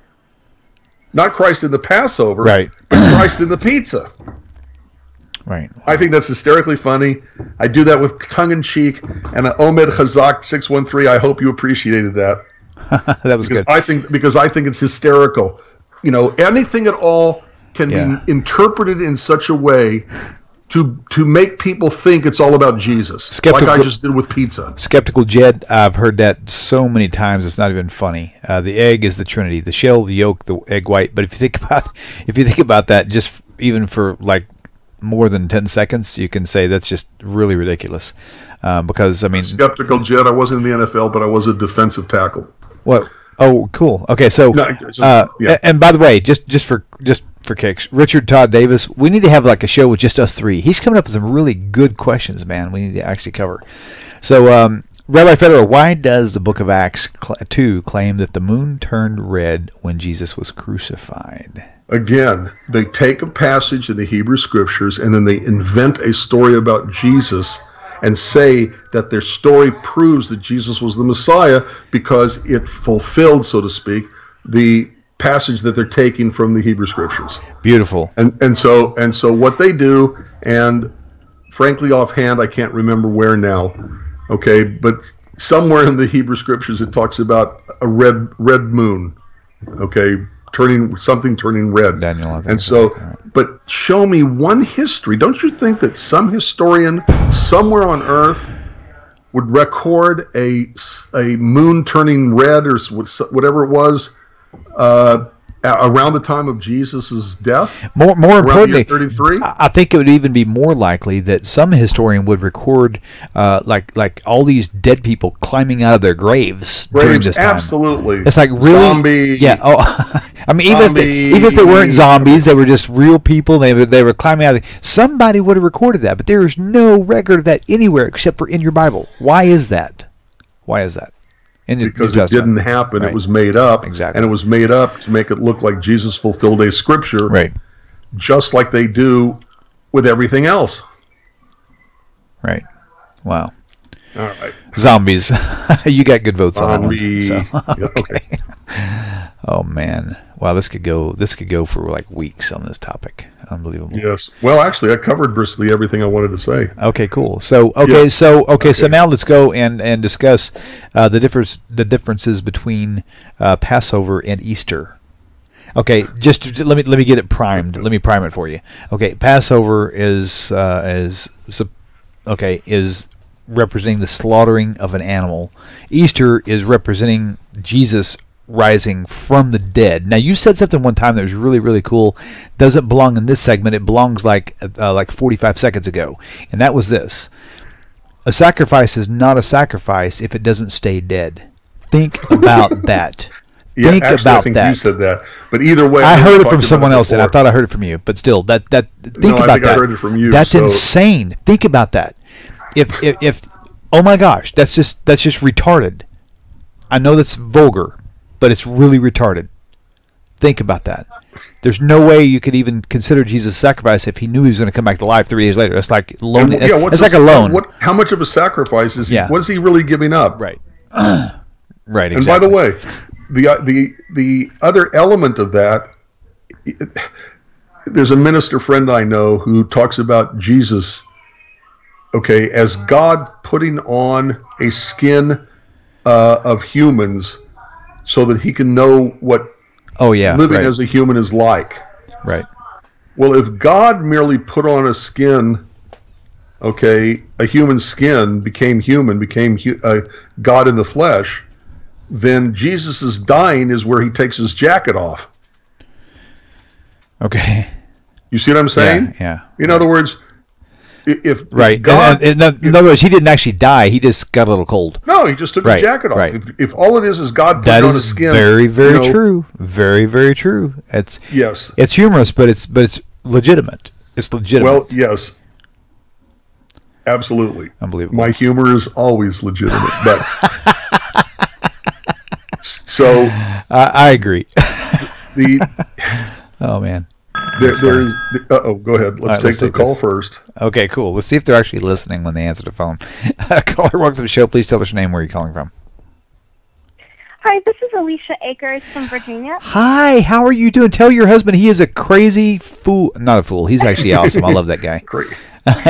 Not Christ in the Passover, right, but Christ in the Pizza. Right. I think that's hysterically funny. I do that with tongue-in-cheek. And Omed Chazak 613, I hope you appreciated that. That was good. I think it's hysterical. You know, anything at all can be interpreted in such a way to make people think it's all about Jesus, like I just did with pizza. Skeptical Jed, I've heard that so many times it's not even funny. The egg is the Trinity, the shell, the yolk, the egg white. But if you think about that, just even for like more than 10 seconds, you can say that's just really ridiculous. Because I mean, Skeptical Jed, I wasn't in the NFL, but I was a defensive tackle. What? Oh, cool. Okay, so No, yeah. and by the way, just for kicks, Richard Todd Davis, we need to have like a show with just us three. He's coming up with some really good questions, man. We need to actually cover. So, Rabbi Federow, why does the Book of Acts 2 claim that the moon turned red when Jesus was crucified? Again, they take a passage in the Hebrew Scriptures and then they invent a story about Jesus and say that their story proves that Jesus was the Messiah because it fulfilled, so to speak, the passage that they're taking from the Hebrew Scriptures. Beautiful. And so what they do, and frankly offhand I can't remember where now, okay, but somewhere in the Hebrew Scriptures it talks about a red moon, okay, turning red. Daniel, I think and so, but show me one history. Don't you think that some historian somewhere on earth would record a moon turning red or whatever it was around the time of Jesus' death? More importantly, 33? I think it would even be more likely that some historian would record like all these dead people climbing out of their graves during this time. Absolutely. It's like really, zombie. yeah. Oh, I mean, even if they weren't zombies, they were just real people. They were climbing out. Somebody would have recorded that, but there is no record of that anywhere except for in your Bible. Why is that? Because it didn't happen. Right. It was made up. Exactly. And it was made up to make it look like Jesus fulfilled a scripture. Right. Just like they do with everything else. Right. Wow. All right. Zombies. You got good votes on that one. So, Yeah, okay. Oh man. Wow, this could go for like weeks on this topic. Unbelievable. Yes. Well, actually, I covered basically everything I wanted to say. Okay, cool. So Yeah. So now let's go and discuss the differences between Passover and Easter. Okay, just let me get it primed. Let me prime it for you. Okay, Passover is representing the slaughtering of an animal. Easter is representing Jesus rising from the dead. Now, you said something one time that was really, really cool. Doesn't belong in this segment. It belongs like 45 seconds ago. And that was this. A sacrifice is not a sacrifice if it doesn't stay dead. Think about that. Yeah, Think actually, about I think that. you said that. But either way, I heard it from someone else, and I before. thot I heard it from you. But still, think I about think that. I heard it from you, That's so- insane. Think about that. If oh my gosh, that's just retarded. I know that's vulgar, but it's really retarded. Think about that. There's no way you could even consider Jesus' sacrifice if he knew he was going to come back to life 3 days later. That's like loan. And, yeah, It's like a loan. How much of a sacrifice is he? Yeah. What is he really giving up? Right. Right. Exactly. And by the way, the other element of that, there's a minister friend I know who talks about Jesus, okay, as God putting on a skin of humans so that he can know what living as a human is like. Right. Well, if God merely put on a skin, okay, a human skin, became human, became God in the flesh, then Jesus' dying is where he takes his jacket off. Okay. You see what I'm saying? Yeah. In other words, if Right. God, in other words, he didn't actually die. He just got a little cold. no, he just took Right, his jacket off. right. If all it is God That putting on a is skin, very, very you know, true. Very, very true. Yes. It's humorous, but it's legitimate. It's legitimate. Well, yes. Absolutely. Unbelievable. My humor is always legitimate, but so I agree. the Oh man. there's go ahead. Let's take the call first. Okay, cool. Let's see if they're actually listening when they answer the phone. Caller, welcome to the show. Please tell us your name, where you're calling from. Hi, this is Alicia Akers from Virginia. Hi, how are you doing? Tell your husband he is a crazy fool. Not a fool. He's actually awesome. I love that guy. Great.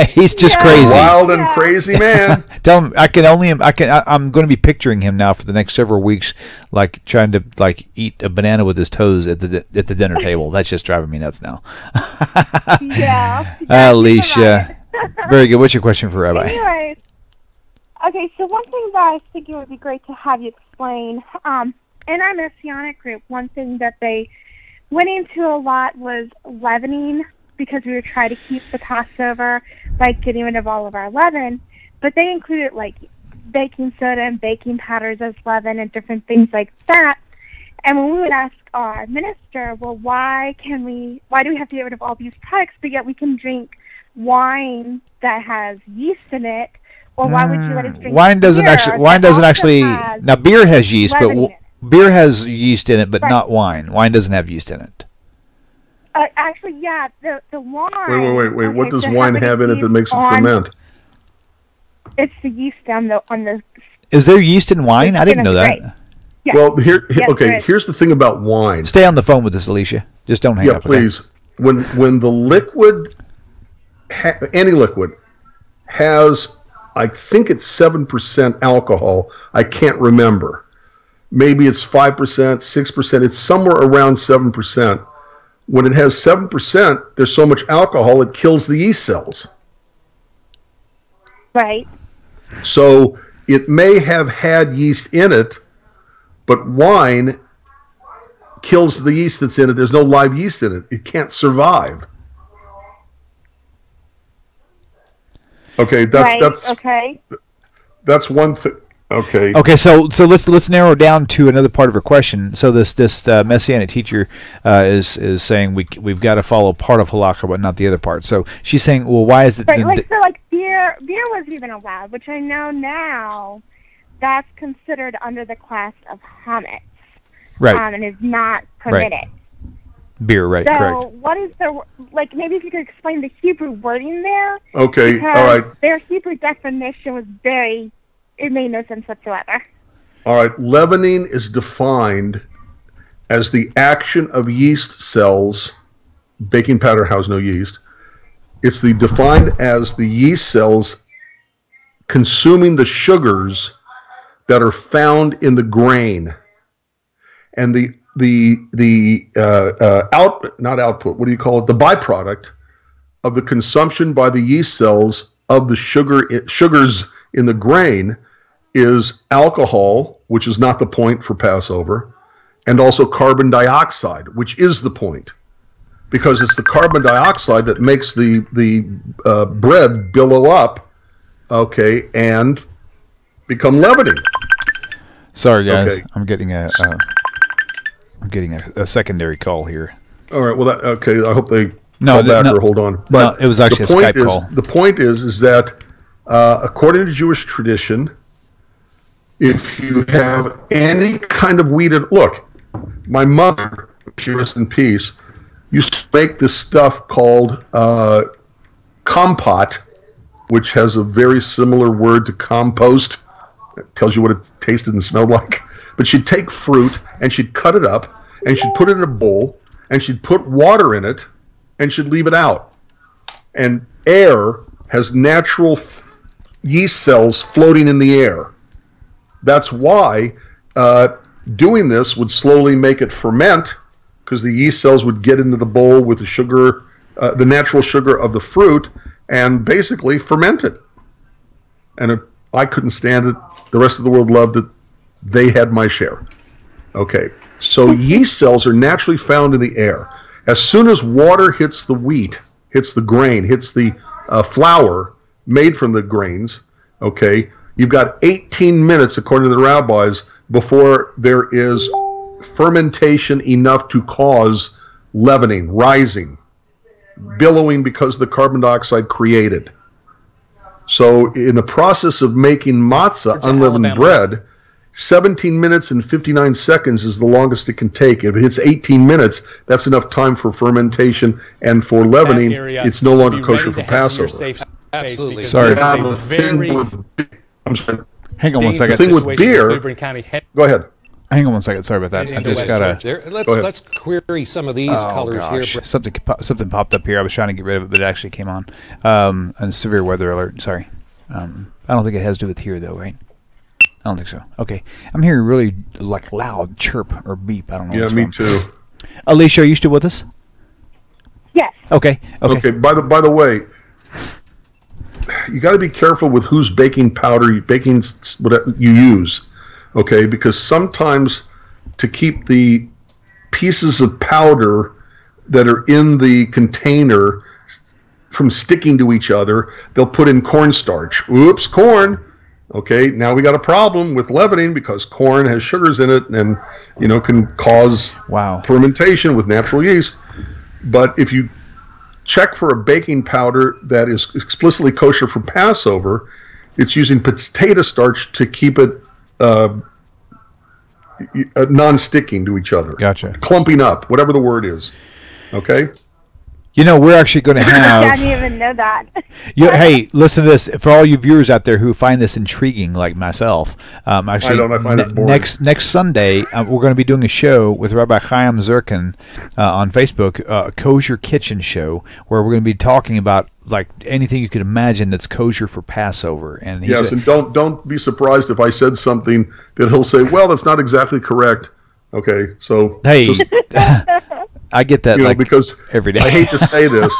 He's just Yeah. crazy. Wild and crazy man. Tell him I'm going to be picturing him now for the next several weeks, like trying to eat a banana with his toes at the dinner table. That's just driving me nuts now. Yeah. Alicia, very good. What's your question for Rabbi? Anyways, okay, so one thing that I think it would be great to have you explain, in our Messianic group, one thing that they went into a lot was leavening, because we were trying to keep the Passover by getting rid of all of our leaven, but they included like baking soda and baking powders as leaven and different things like that. And when we would ask our minister, well, why do we have to get rid of all these products, but yet we can drink wine that has yeast in it? Or why would you let us drink wine doesn't beer actually wine that doesn't also actually has now beer has yeast, but leaven in it? beer has yeast in it, but Right. not wine. Wine doesn't have yeast in it. Actually, yeah, the wine. Wait. Okay, What does so wine how have in it that yeast makes it on- ferment? It's the yeast on the. Is there yeast in wine? I didn't know that. Right. Yeah. Well, Yes, there okay. is. Here's the thing about wine. Stay on the phone with us, Alicia. Just don't hang Yeah, up. Okay? please. When the liquid, any liquid, has, I think it's 7% alcohol. I can't remember. Maybe it's 5%, 6%. It's somewhere around 7%. When it has 7%, there's so much alcohol it kills the yeast cells. Right. So it may have had yeast in it, but wine kills the yeast that's in it. There's no live yeast in it. It can't survive. Okay, that's one thing. Okay. Okay, so let's narrow down to another part of her question. So this Messianic teacher is saying we've got to follow part of halakha, but not the other part. So she's saying, well, why is it? Right, like beer wasn't even allowed, which I know now that's considered under the class of chametz, right, and is not permitted. Right. Beer, right? So Correct. what is maybe if you could explain the Hebrew wording there? Okay, because all right. Their Hebrew definition was it made no sense whatsoever. All right, leavening is defined as the action of yeast cells. Baking powder has no yeast. It's defined as the yeast cells consuming the sugars that are found in the grain, and the byproduct of the consumption by the yeast cells of the sugars in the grain is alcohol, which is not the point for Passover, and also carbon dioxide, which is the point, because it's the carbon dioxide that makes the bread billow up, okay, and become leavening. Sorry, guys, Okay. I'm getting a secondary call here. All right, well, okay, I hope they No, call back no, or hold on. no, it was actually a Skype call. The point is that according to Jewish tradition, if you have any kind of wheated, look, my mother, she rests in peace, used to make this stuff called compote, which has a very similar word to compost. It tells you what it tasted and smelled like. But she'd take fruit and she'd cut it up and she'd put it in a bowl and she'd put water in it and she'd leave it out. And air has natural yeast cells floating in the air. That's why doing this would slowly make it ferment, because the yeast cells would get into the bowl with the sugar, the natural sugar of the fruit, and basically ferment it. And I couldn't stand it. The rest of the world loved it. They had my share. Okay, so yeast cells are naturally found in the air. As soon as water hits the wheat, hits the grain, hits the flour made from the grains, okay, you've got 18 minutes, according to the rabbis, before there is fermentation enough to cause leavening, rising, billowing because of the carbon dioxide created. So in the process of making matzah, unleavened bread, 17 minutes and 59 seconds is the longest it can take. If it hits 18 minutes, that's enough time for fermentation and for leavening. It's no longer kosher for Passover. Absolutely. Sorry. I'm sorry. Hang on one second. The thing with beer. Go ahead. Hang on one second. Sorry about that. I just got Let's query some of these colors here. Something popped up here. I was trying to get rid of it, but it actually came on. And severe weather alert. Sorry. I don't think it has to do with here, though, right? I don't think so. Okay. I'm hearing really like loud chirp or beep. I don't know. Yeah, me too. Alicia, are you still with us? Yes. Okay. Okay. By the way, you got to be careful with whose baking powder, what you use. Okay, because sometimes to keep the pieces of powder that are in the container from sticking to each other, they'll put in cornstarch. Oops, corn. Okay, now we got a problem with leavening because corn has sugars in it and, can cause fermentation with natural yeast. But if you check for a baking powder that is explicitly kosher for Passover, it's using potato starch to keep it non-sticking to each other. Gotcha. Clumping up, whatever the word is. Okay? We're actually going to have... I didn't even know that. Hey, listen to this. For all you viewers out there who find this intriguing, like myself, actually, I don't. I find it boring. Next Sunday, we're going to be doing a show with Rabbi Chaim Zirkin on Facebook, a kosher kitchen show, where we're going to be talking about like anything you could imagine that's kosher for Passover. And and don't be surprised if I said something that he'll say, well, that's not exactly correct. Okay, so hey, I get that, because every day. I hate to say this.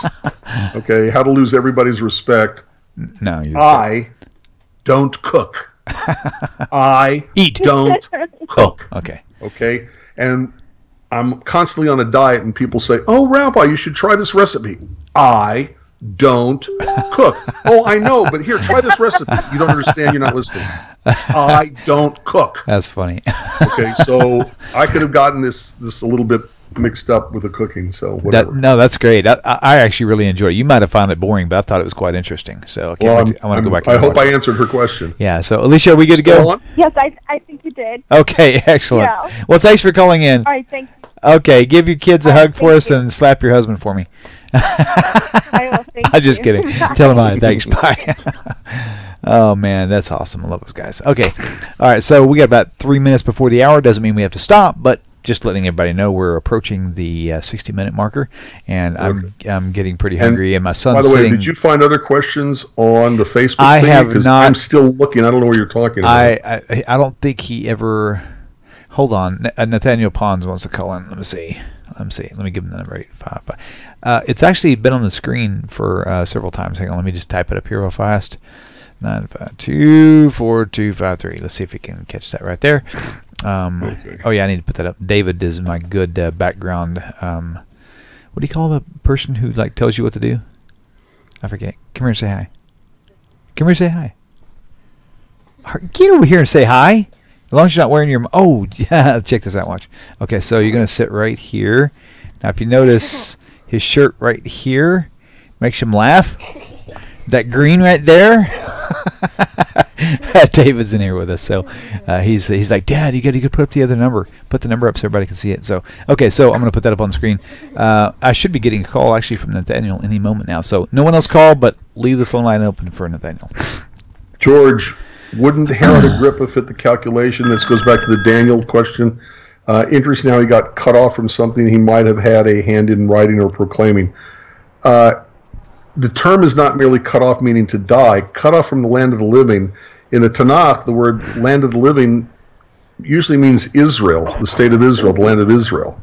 Okay, how to lose everybody's respect. No, I don't cook. I don't cook. Oh, okay. Okay, and I'm constantly on a diet, and people say, "Oh, Rabbi, you should try this recipe." I don't cook. Oh, I know, but here, try this recipe. You don't understand. You're not listening. I don't cook. That's funny. Okay, so I could have gotten this a little bit mixed up with the cooking, so whatever. That's great. I actually really enjoyed it. You might have found it boring, but I thought it was quite interesting. So I want to go back. I hope I answered her question. Yeah. So Alicia, are we good to go? On? Yes, I think you did. Okay, excellent. Yeah. Well, thanks for calling in. All right, thank you. Okay, give your kids a hug for us and slap your husband for me. I will. Thank I'm just you. kidding. Tell him hi. Thanks. Bye. Oh, man, that's awesome. I love those guys. Okay. All right, so we got about 3 minutes before the hour. Doesn't mean we have to stop, but just letting everybody know we're approaching the 60-minute marker, and I'm getting pretty hungry, and my son's By the way, sitting... did you find other questions on the Facebook I thing? have Because not. I'm still looking. I don't know what you're talking about. I don't think he ever... Hold on. Nathaniel Pons wants to call in. Let me see. Let me give him the number 855. It's actually been on the screen for several times. Hang on. Let me just type it up here real fast. 952-4253. Let's see if we can catch that right there. Okay. Oh, yeah, I need to put that up. David is my good background. What do you call the person who like tells you what to do? I forget. Come here and say hi. Come here and say hi. Get over here and say hi. As long as you're not wearing your... Oh, yeah, check this out. Watch. Okay, so you're going to sit right here. Now, if you notice his shirt right here makes him laugh. That green right there. David's in here with us, so he's like, Dad, you got to put up the other number. Put the number up so everybody can see it. So okay, so I'm going to put that up on the screen. I should be getting a call actually from Nathaniel any moment now. So no one else called, but leave the phone line open for Nathaniel. George, wouldn't Herod Agrippa fit the calculation? This goes back to the Daniel question. Interesting how he got cut off from something he might have had a hand in writing or proclaiming. The term is not merely cut off meaning to die. Cut off from the land of the living. In the Tanakh, the word land of the living usually means Israel, the state of Israel, the land of Israel.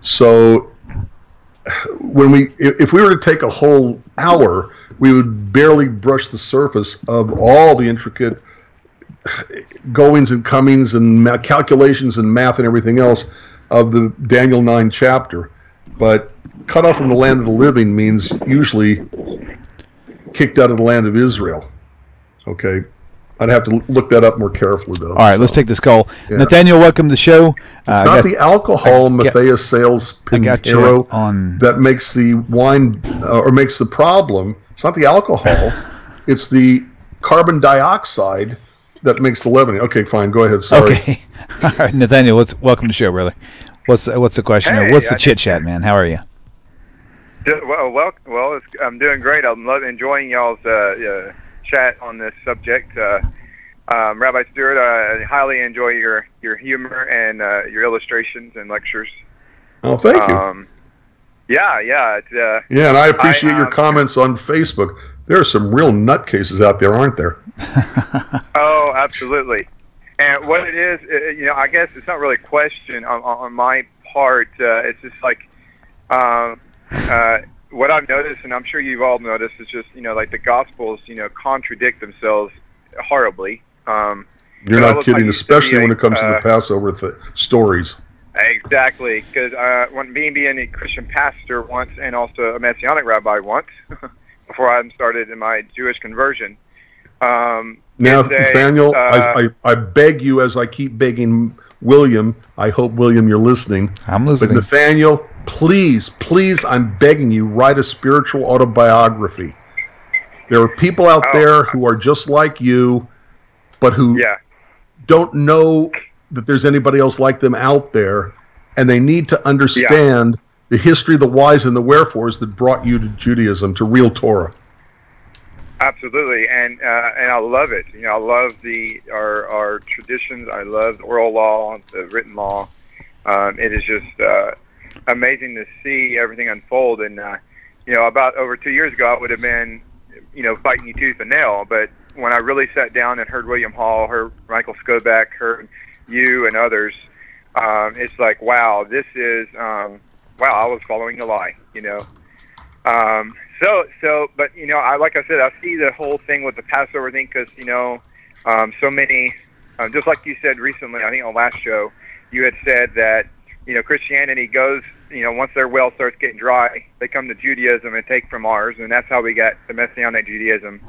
So if we were to take a whole hour, we would barely brush the surface of all the intricate goings and comings and calculations and math and everything else of the Daniel 9 chapter. But cut off from the land of the living means usually kicked out of the land of Israel. Okay. I'd have to look that up more carefully, though. All right, let's take this call. Yeah. Nathaniel, welcome to the show. It's not the alcohol, Matthias Sales Pinheiro, that makes the wine or makes the problem. It's not the alcohol. It's the carbon dioxide that makes the leavening. Okay, fine. Go ahead. Sorry. Okay. All right, Nathaniel, welcome to the show, brother. What's the question? Hey, what's the chit-chat, man? How are you? Well, I'm doing great. I'm enjoying y'all's chat on this subject. Rabbi Stuart, I highly enjoy your humor and your illustrations and lectures. Oh, thank you. Yeah. And I appreciate your comments on Facebook. There are some real nutcases out there, aren't there? Oh, absolutely. And what it is, I guess it's not really a question on my part. It's just like what I've noticed, and I'm sure you've all noticed, is just, like the Gospels, contradict themselves horribly. You're not kidding, especially when it comes to the Passover stories. Exactly, because when being a Christian pastor once and also a Messianic rabbi once, before I started in my Jewish conversion, Now, Nathaniel, I beg you, as I keep begging William, I hope, William, you're listening. I'm listening. But Nathaniel, please, I'm begging you, write a spiritual autobiography. There are people out there who are just like you, but who don't know that there's anybody else like them out there, and they need to understand the history, the whys, and the wherefores that brought you to Judaism, to real Torah. Absolutely, and I love it. I love our traditions. I love the oral law, the written law. It is just amazing to see everything unfold. And about over 2 years ago, I would have been, fighting you tooth and nail. But when I really sat down and heard William Hall, heard Michael Skobac, heard you and others, it's like, wow, this is wow. I was following a lie, But like I said, I see the whole thing with the Passover thing because so many, just like you said recently, I think on last show, you had said that Christianity goes, once their well starts getting dry, they come to Judaism and take from ours, and that's how we got the Messianic Judaism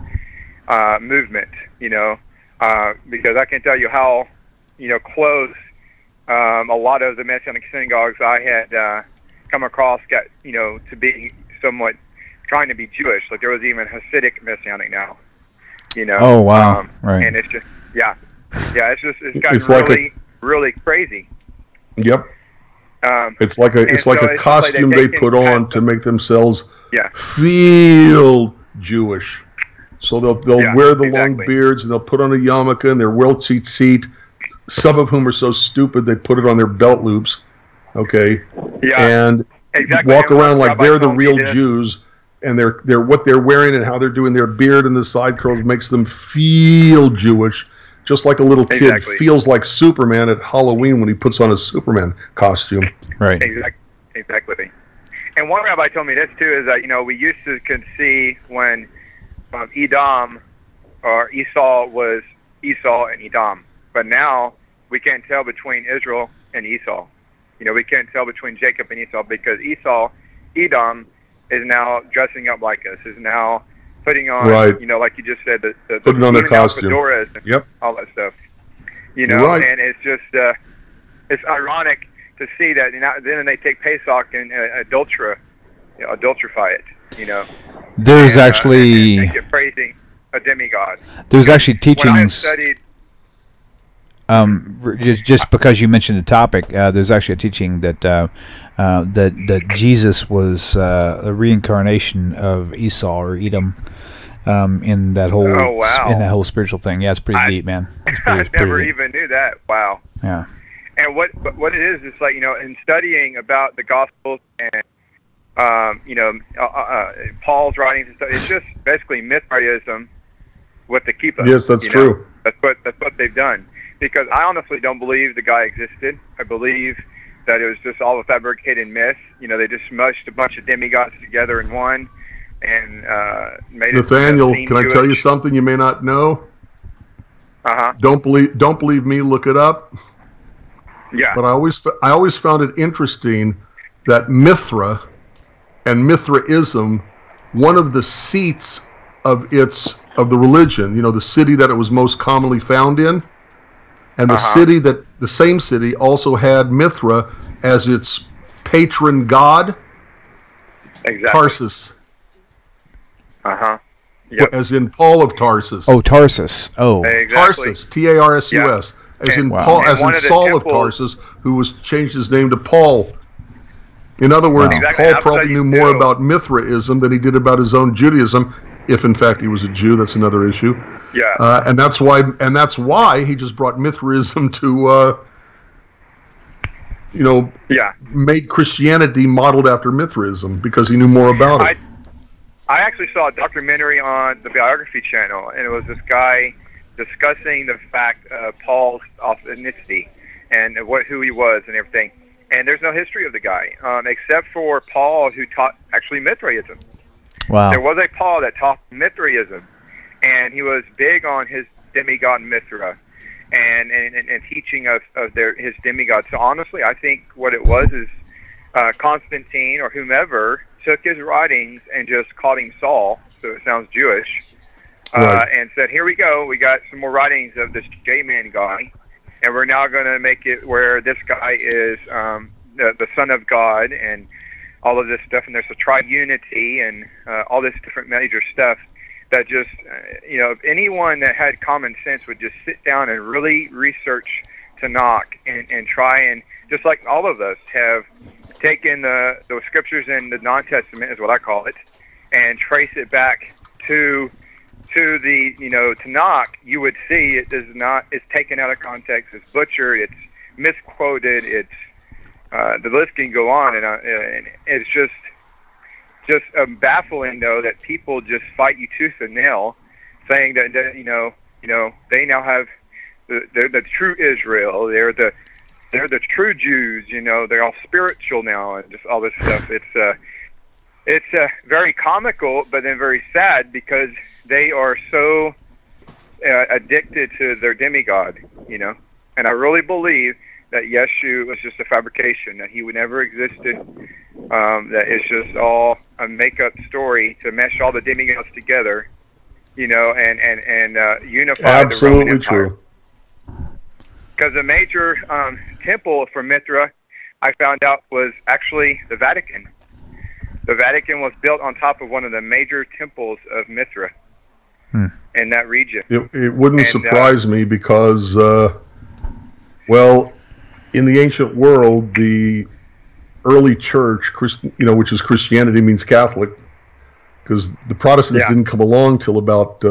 movement. Because I can tell you how close a lot of the Messianic synagogues I had come across got to be somewhat trying to be Jewish. Like there was even Hasidic Messianic now, Oh, wow. Right. And it's just, it's gotten really crazy. Yep. It's like a costume they put on to make themselves feel Jewish. So they'll wear the long beards and they'll put on a yarmulke and their well tzitzit. Some of whom are so stupid they put it on their belt loops. Okay. Yeah. And walk around like they're the real Jews. And they're what they're wearing and how they're doing their beard and the side curls makes them feel Jewish, just like a little kid feels like Superman at Halloween when he puts on a Superman costume. Right. Exactly. And one rabbi told me this too is that we used to see when Edom or Esau was Esau and Edom, but now we can't tell between Israel and Esau. We can't tell between Jacob and Esau because Edom is now dressing up like us, is now putting on, like you just said, putting on their costume, fedoras, and all that stuff. And it's just, it's ironic to see that. Then they take Pesach and adulterify it. There's actually and make it praising a demigod. There's actually teachings. When I have studied. Just because you mentioned the topic, there's actually a teaching that that Jesus was a reincarnation of Esau or Edom in that whole spiritual thing. Yeah, it's pretty neat, man. I never even knew that. Wow. Yeah. And what it is, it's like in studying about the Gospels and Paul's writings and stuff. It's just basically Mithraism with the kippah. Yes, that's true. That's what they've done. Because I honestly don't believe the guy existed. I believe that it was just all a fabricated myth. They just smushed a bunch of demigods together in one and made Nathaniel, it. can I tell you something you may not know? Don't believe me. Look it up. Yeah. But I always found it interesting that Mithra and Mithraism, one of the seats of the religion, the city that it was most commonly found in. And the same city also had Mithra as its patron god. Exactly. Tarsus. Yep. As in Paul of Tarsus. Oh, Tarsus. Oh. Exactly. Tarsus. Tarsus. As in Paul, as in Saul of Tarsus, who was changed his name to Paul. In other words, Paul probably knew more about Mithraism than he did about his own Judaism. If in fact he was a Jew, that's another issue. Yeah. And that's why he just brought Mithraism to made Christianity modeled after Mithraism because he knew more about it. I actually saw a documentary on the Biography channel, and it was this guy discussing the fact of Paul's ethnicity and who he was and everything. And there's no history of the guy except for Paul, who taught actually Mithraism. Wow. There was a Paul that taught Mithraism, and he was big on his demigod Mithra and teaching of his demigod. So honestly, I think what it was is Constantine or whomever took his writings and just called him Saul, so it sounds Jewish, and said, here we go, we got some more writings of this J-Man guy, and we're now going to make it where this guy is the Son of God, and all of this stuff, and there's a triunity, and all this different major stuff that just, if anyone that had common sense would just sit down and really research Tanakh and try and, just like all of us have taken the scriptures in the non-Testament, is what I call it, and trace it back to the Tanakh, you would see it's taken out of context, it's butchered, it's misquoted, it's the list can go on, and it's just baffling though that people just fight you tooth and nail, saying that they now have they're the true Israel, they're the true Jews, they're all spiritual now, and just all this stuff. It's very comical, but then very sad, because they are so addicted to their demigod, and I really believe that Yeshu was just a fabrication, that he would never existed, that it's just all a make-up story to mesh all the demigods together, and unify Absolutely the Roman Empire. True. Because the major temple for Mithra, I found out, was actually the Vatican. The Vatican was built on top of one of the major temples of Mithra in that region. It wouldn't surprise me, because, in the ancient world, the early church, which is Christianity, means Catholic, because the Protestants didn't come along till about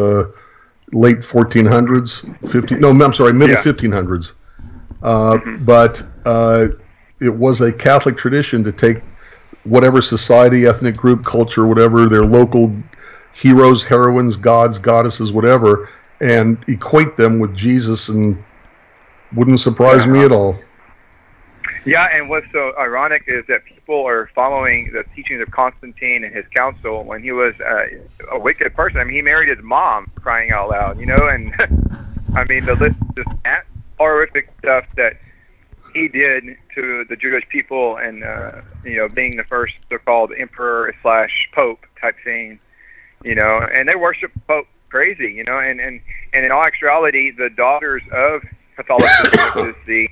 late 1400s, middle 1500s. But it was a Catholic tradition to take whatever society, ethnic group, culture, whatever, their local heroes, heroines, gods, goddesses, whatever, and equate them with Jesus, and wouldn't surprise me at all. Yeah, and what's so ironic is that people are following the teachings of Constantine and his council when he was a wicked person. I mean, he married his mom, crying out loud, and I mean, the list is just horrific stuff that he did to the Jewish people, and being the first so-called emperor / pope type thing, and they worship Pope crazy, and in all actuality, the daughters of Catholicism, which is the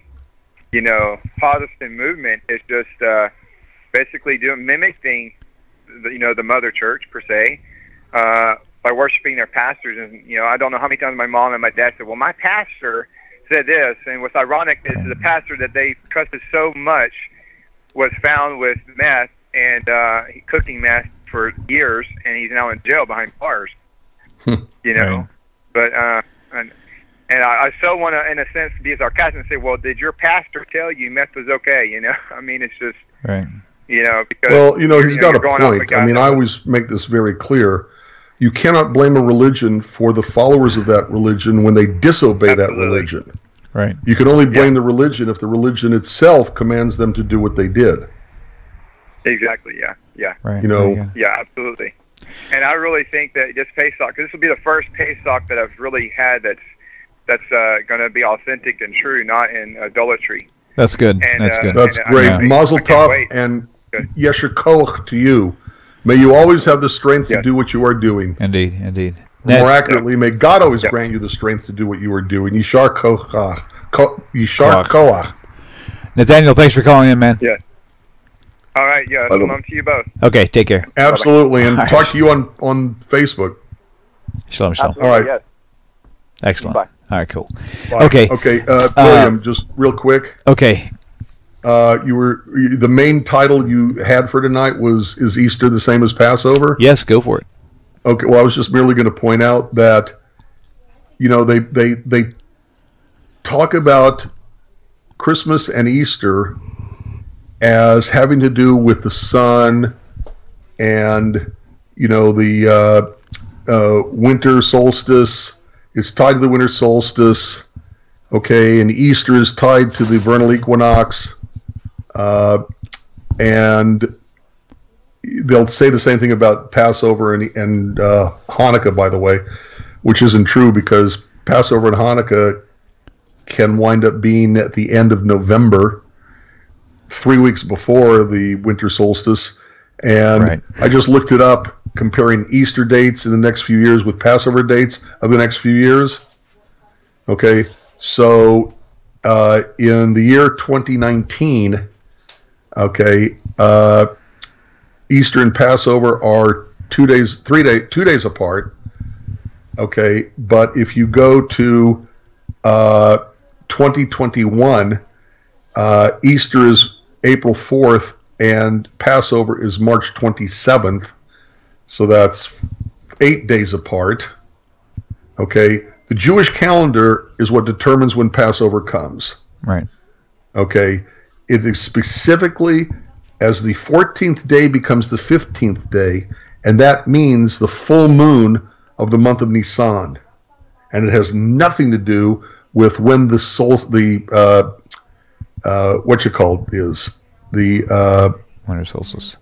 Protestant movement, is just basically mimicking the mother church per se, by worshiping their pastors. And I don't know how many times my mom and my dad said, well, my pastor said this, and what's ironic is the pastor that they trusted so much was found with meth and cooking meth for years, and he's now in jail behind bars. Right. But and I so want to, in a sense, be sarcastic and say, well, did your pastor tell you meth was okay? I mean, it's just, right. Because he's got a point. I mean, I always make this very clear. You cannot blame a religion for the followers of that religion when they disobey that religion. Right. You can only blame the religion if the religion itself commands them to do what they did. Exactly. Yeah. Right. Yeah, absolutely. And I really think that this Pesach, because this will be the first Pesach that I've really had that's going to be authentic and true, not in idolatry. That's good. That's good. That's great. Mazel tov and Yesher Koach to you. May you always have the strength to do what you are doing. Indeed. More accurately, may God always grant you the strength to do what you are doing. Yishar Koach. Yishar Koach. Nathaniel, thanks for calling in, man. Yeah. All right. Yeah. Shalom to you both. Okay. Take care. Absolutely. And talk to you on Facebook. Shalom. Absolutely, all right. Yes. Excellent. Bye. All right. Cool. Bye. Okay. William, just real quick. Okay. The main title you had for tonight is Easter the same as Passover? Yes, go for it. Okay, well, I was just merely going to point out that, they talk about Christmas and Easter as having to do with the sun and, the winter solstice is tied to the winter solstice, okay, and Easter is tied to the vernal equinox, and they'll say the same thing about Passover and Hanukkah, by the way, which isn't true, because Passover and Hanukkah can wind up being at the end of November, 3 weeks before the winter solstice. And Right. I just looked it up. comparing Easter dates in the next few years with Passover dates of the next few years. Okay, so in the year 2019, okay, Easter and Passover are 2 days apart. Okay, but if you go to 2021, Easter is April 4th and Passover is March 27th. So that's 8 days apart. Okay, the Jewish calendar is what determines when Passover comes. Right. Okay, it is specifically as the 14th day becomes the 15th day, and that means the full moon of the month of Nisan, and it has nothing to do with when the winter solstice,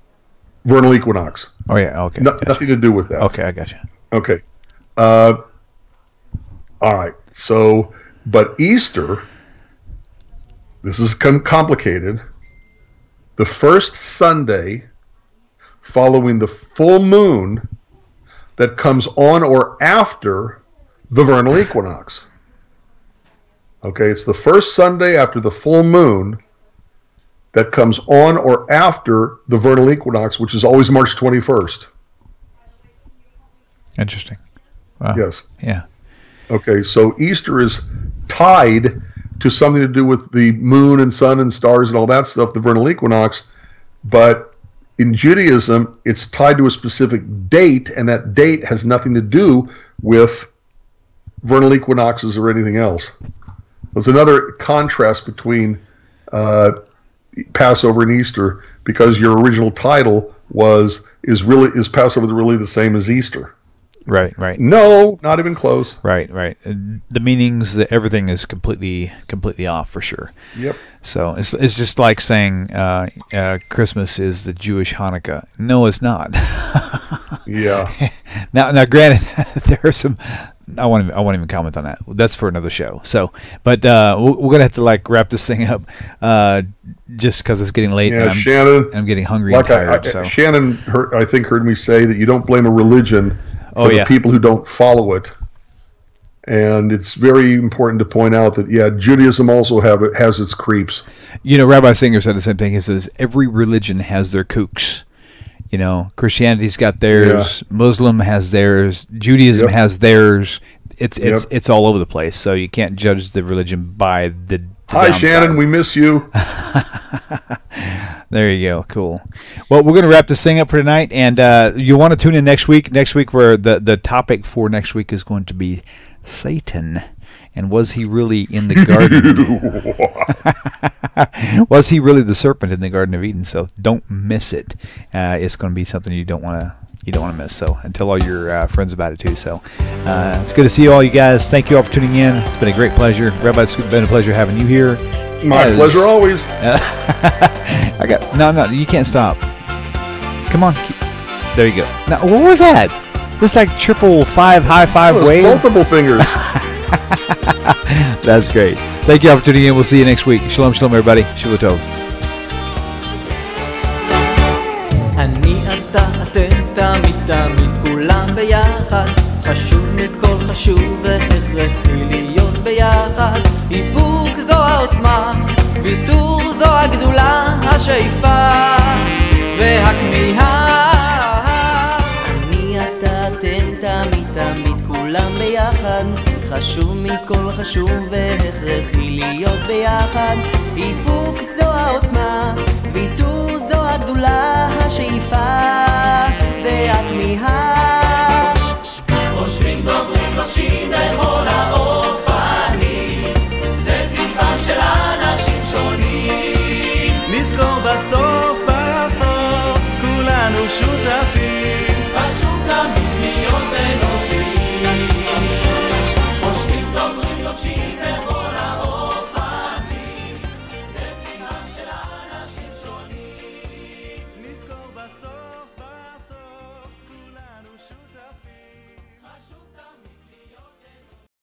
vernal equinox. Oh yeah, okay. Nothing to do with that. Okay, I got you. Okay. All right. So, but Easter, this is complicated. The first Sunday following the full moon that comes on or after the vernal equinox. Okay, it's the first Sunday after the full moon that comes on or after the vernal equinox, which is always March 21st. Interesting. Wow. Yes. Yeah. Okay, so Easter is tied to something to do with the moon and sun and stars and all that stuff, the vernal equinox, but in Judaism, it's tied to a specific date, and that date has nothing to do with vernal equinoxes or anything else. There's another contrast between Passover and Easter, because your original title is Passover really the same as Easter? Right, right. No, not even close. Right, right. The meanings, everything is completely off for sure. Yep. So it's just like saying Christmas is the Jewish Hanukkah. No, it's not. Yeah. Now, granted, there are some. I won't even comment on that. That's for another show. So, but we're gonna have to wrap this thing up, just because it's getting late. Yeah, and Shannon. I'm getting hungry and tired. So Shannon, I think, heard me say that you don't blame a religion for the people who don't follow it. And it's very important to point out that, Judaism also has its creeps. Rabbi Singer said the same thing. He says, every religion has their kooks. Christianity's got theirs, Muslim has theirs, Judaism has theirs. It's all over the place. So you can't judge the religion by the Hi, downside. Shannon, we miss you. There you go. Cool. Well, we're going to wrap this thing up for tonight, and you want to tune in next week. Next week, where the topic for next week is going to be Satan. And was he really in the garden? Was he really the serpent in the Garden of Eden? So don't miss it. It's going to be something you don't want to miss. So and tell all your friends about it too. So it's good to see all you guys. Thank you all for tuning in. It's been a great pleasure. Rabbi, it's been a pleasure having you here. My pleasure always. No, you can't stop. Come on. There you go. Now, what was that? This triple high five wave? Multiple fingers. That's great. Thank you all for tuning in. We'll see you next week. Shalom, shalom, everybody. Shalom tov. אני אתה אתם תמיד תמיד כולם ביחד חשוב מכל חשוב והכרחי להיות ביחד איפוק זו העוצמה ויתור זו הגדולה השאיפה והכמיהה אני אתה אתם תמיד תמיד כולם ביחד חשוב מכל חשוב והכרחי להיות ביחד איפוק זו העוצמה ויתור זו הגדולה השאיפה והכמיהה חושבים דוברים לובשים בכל האור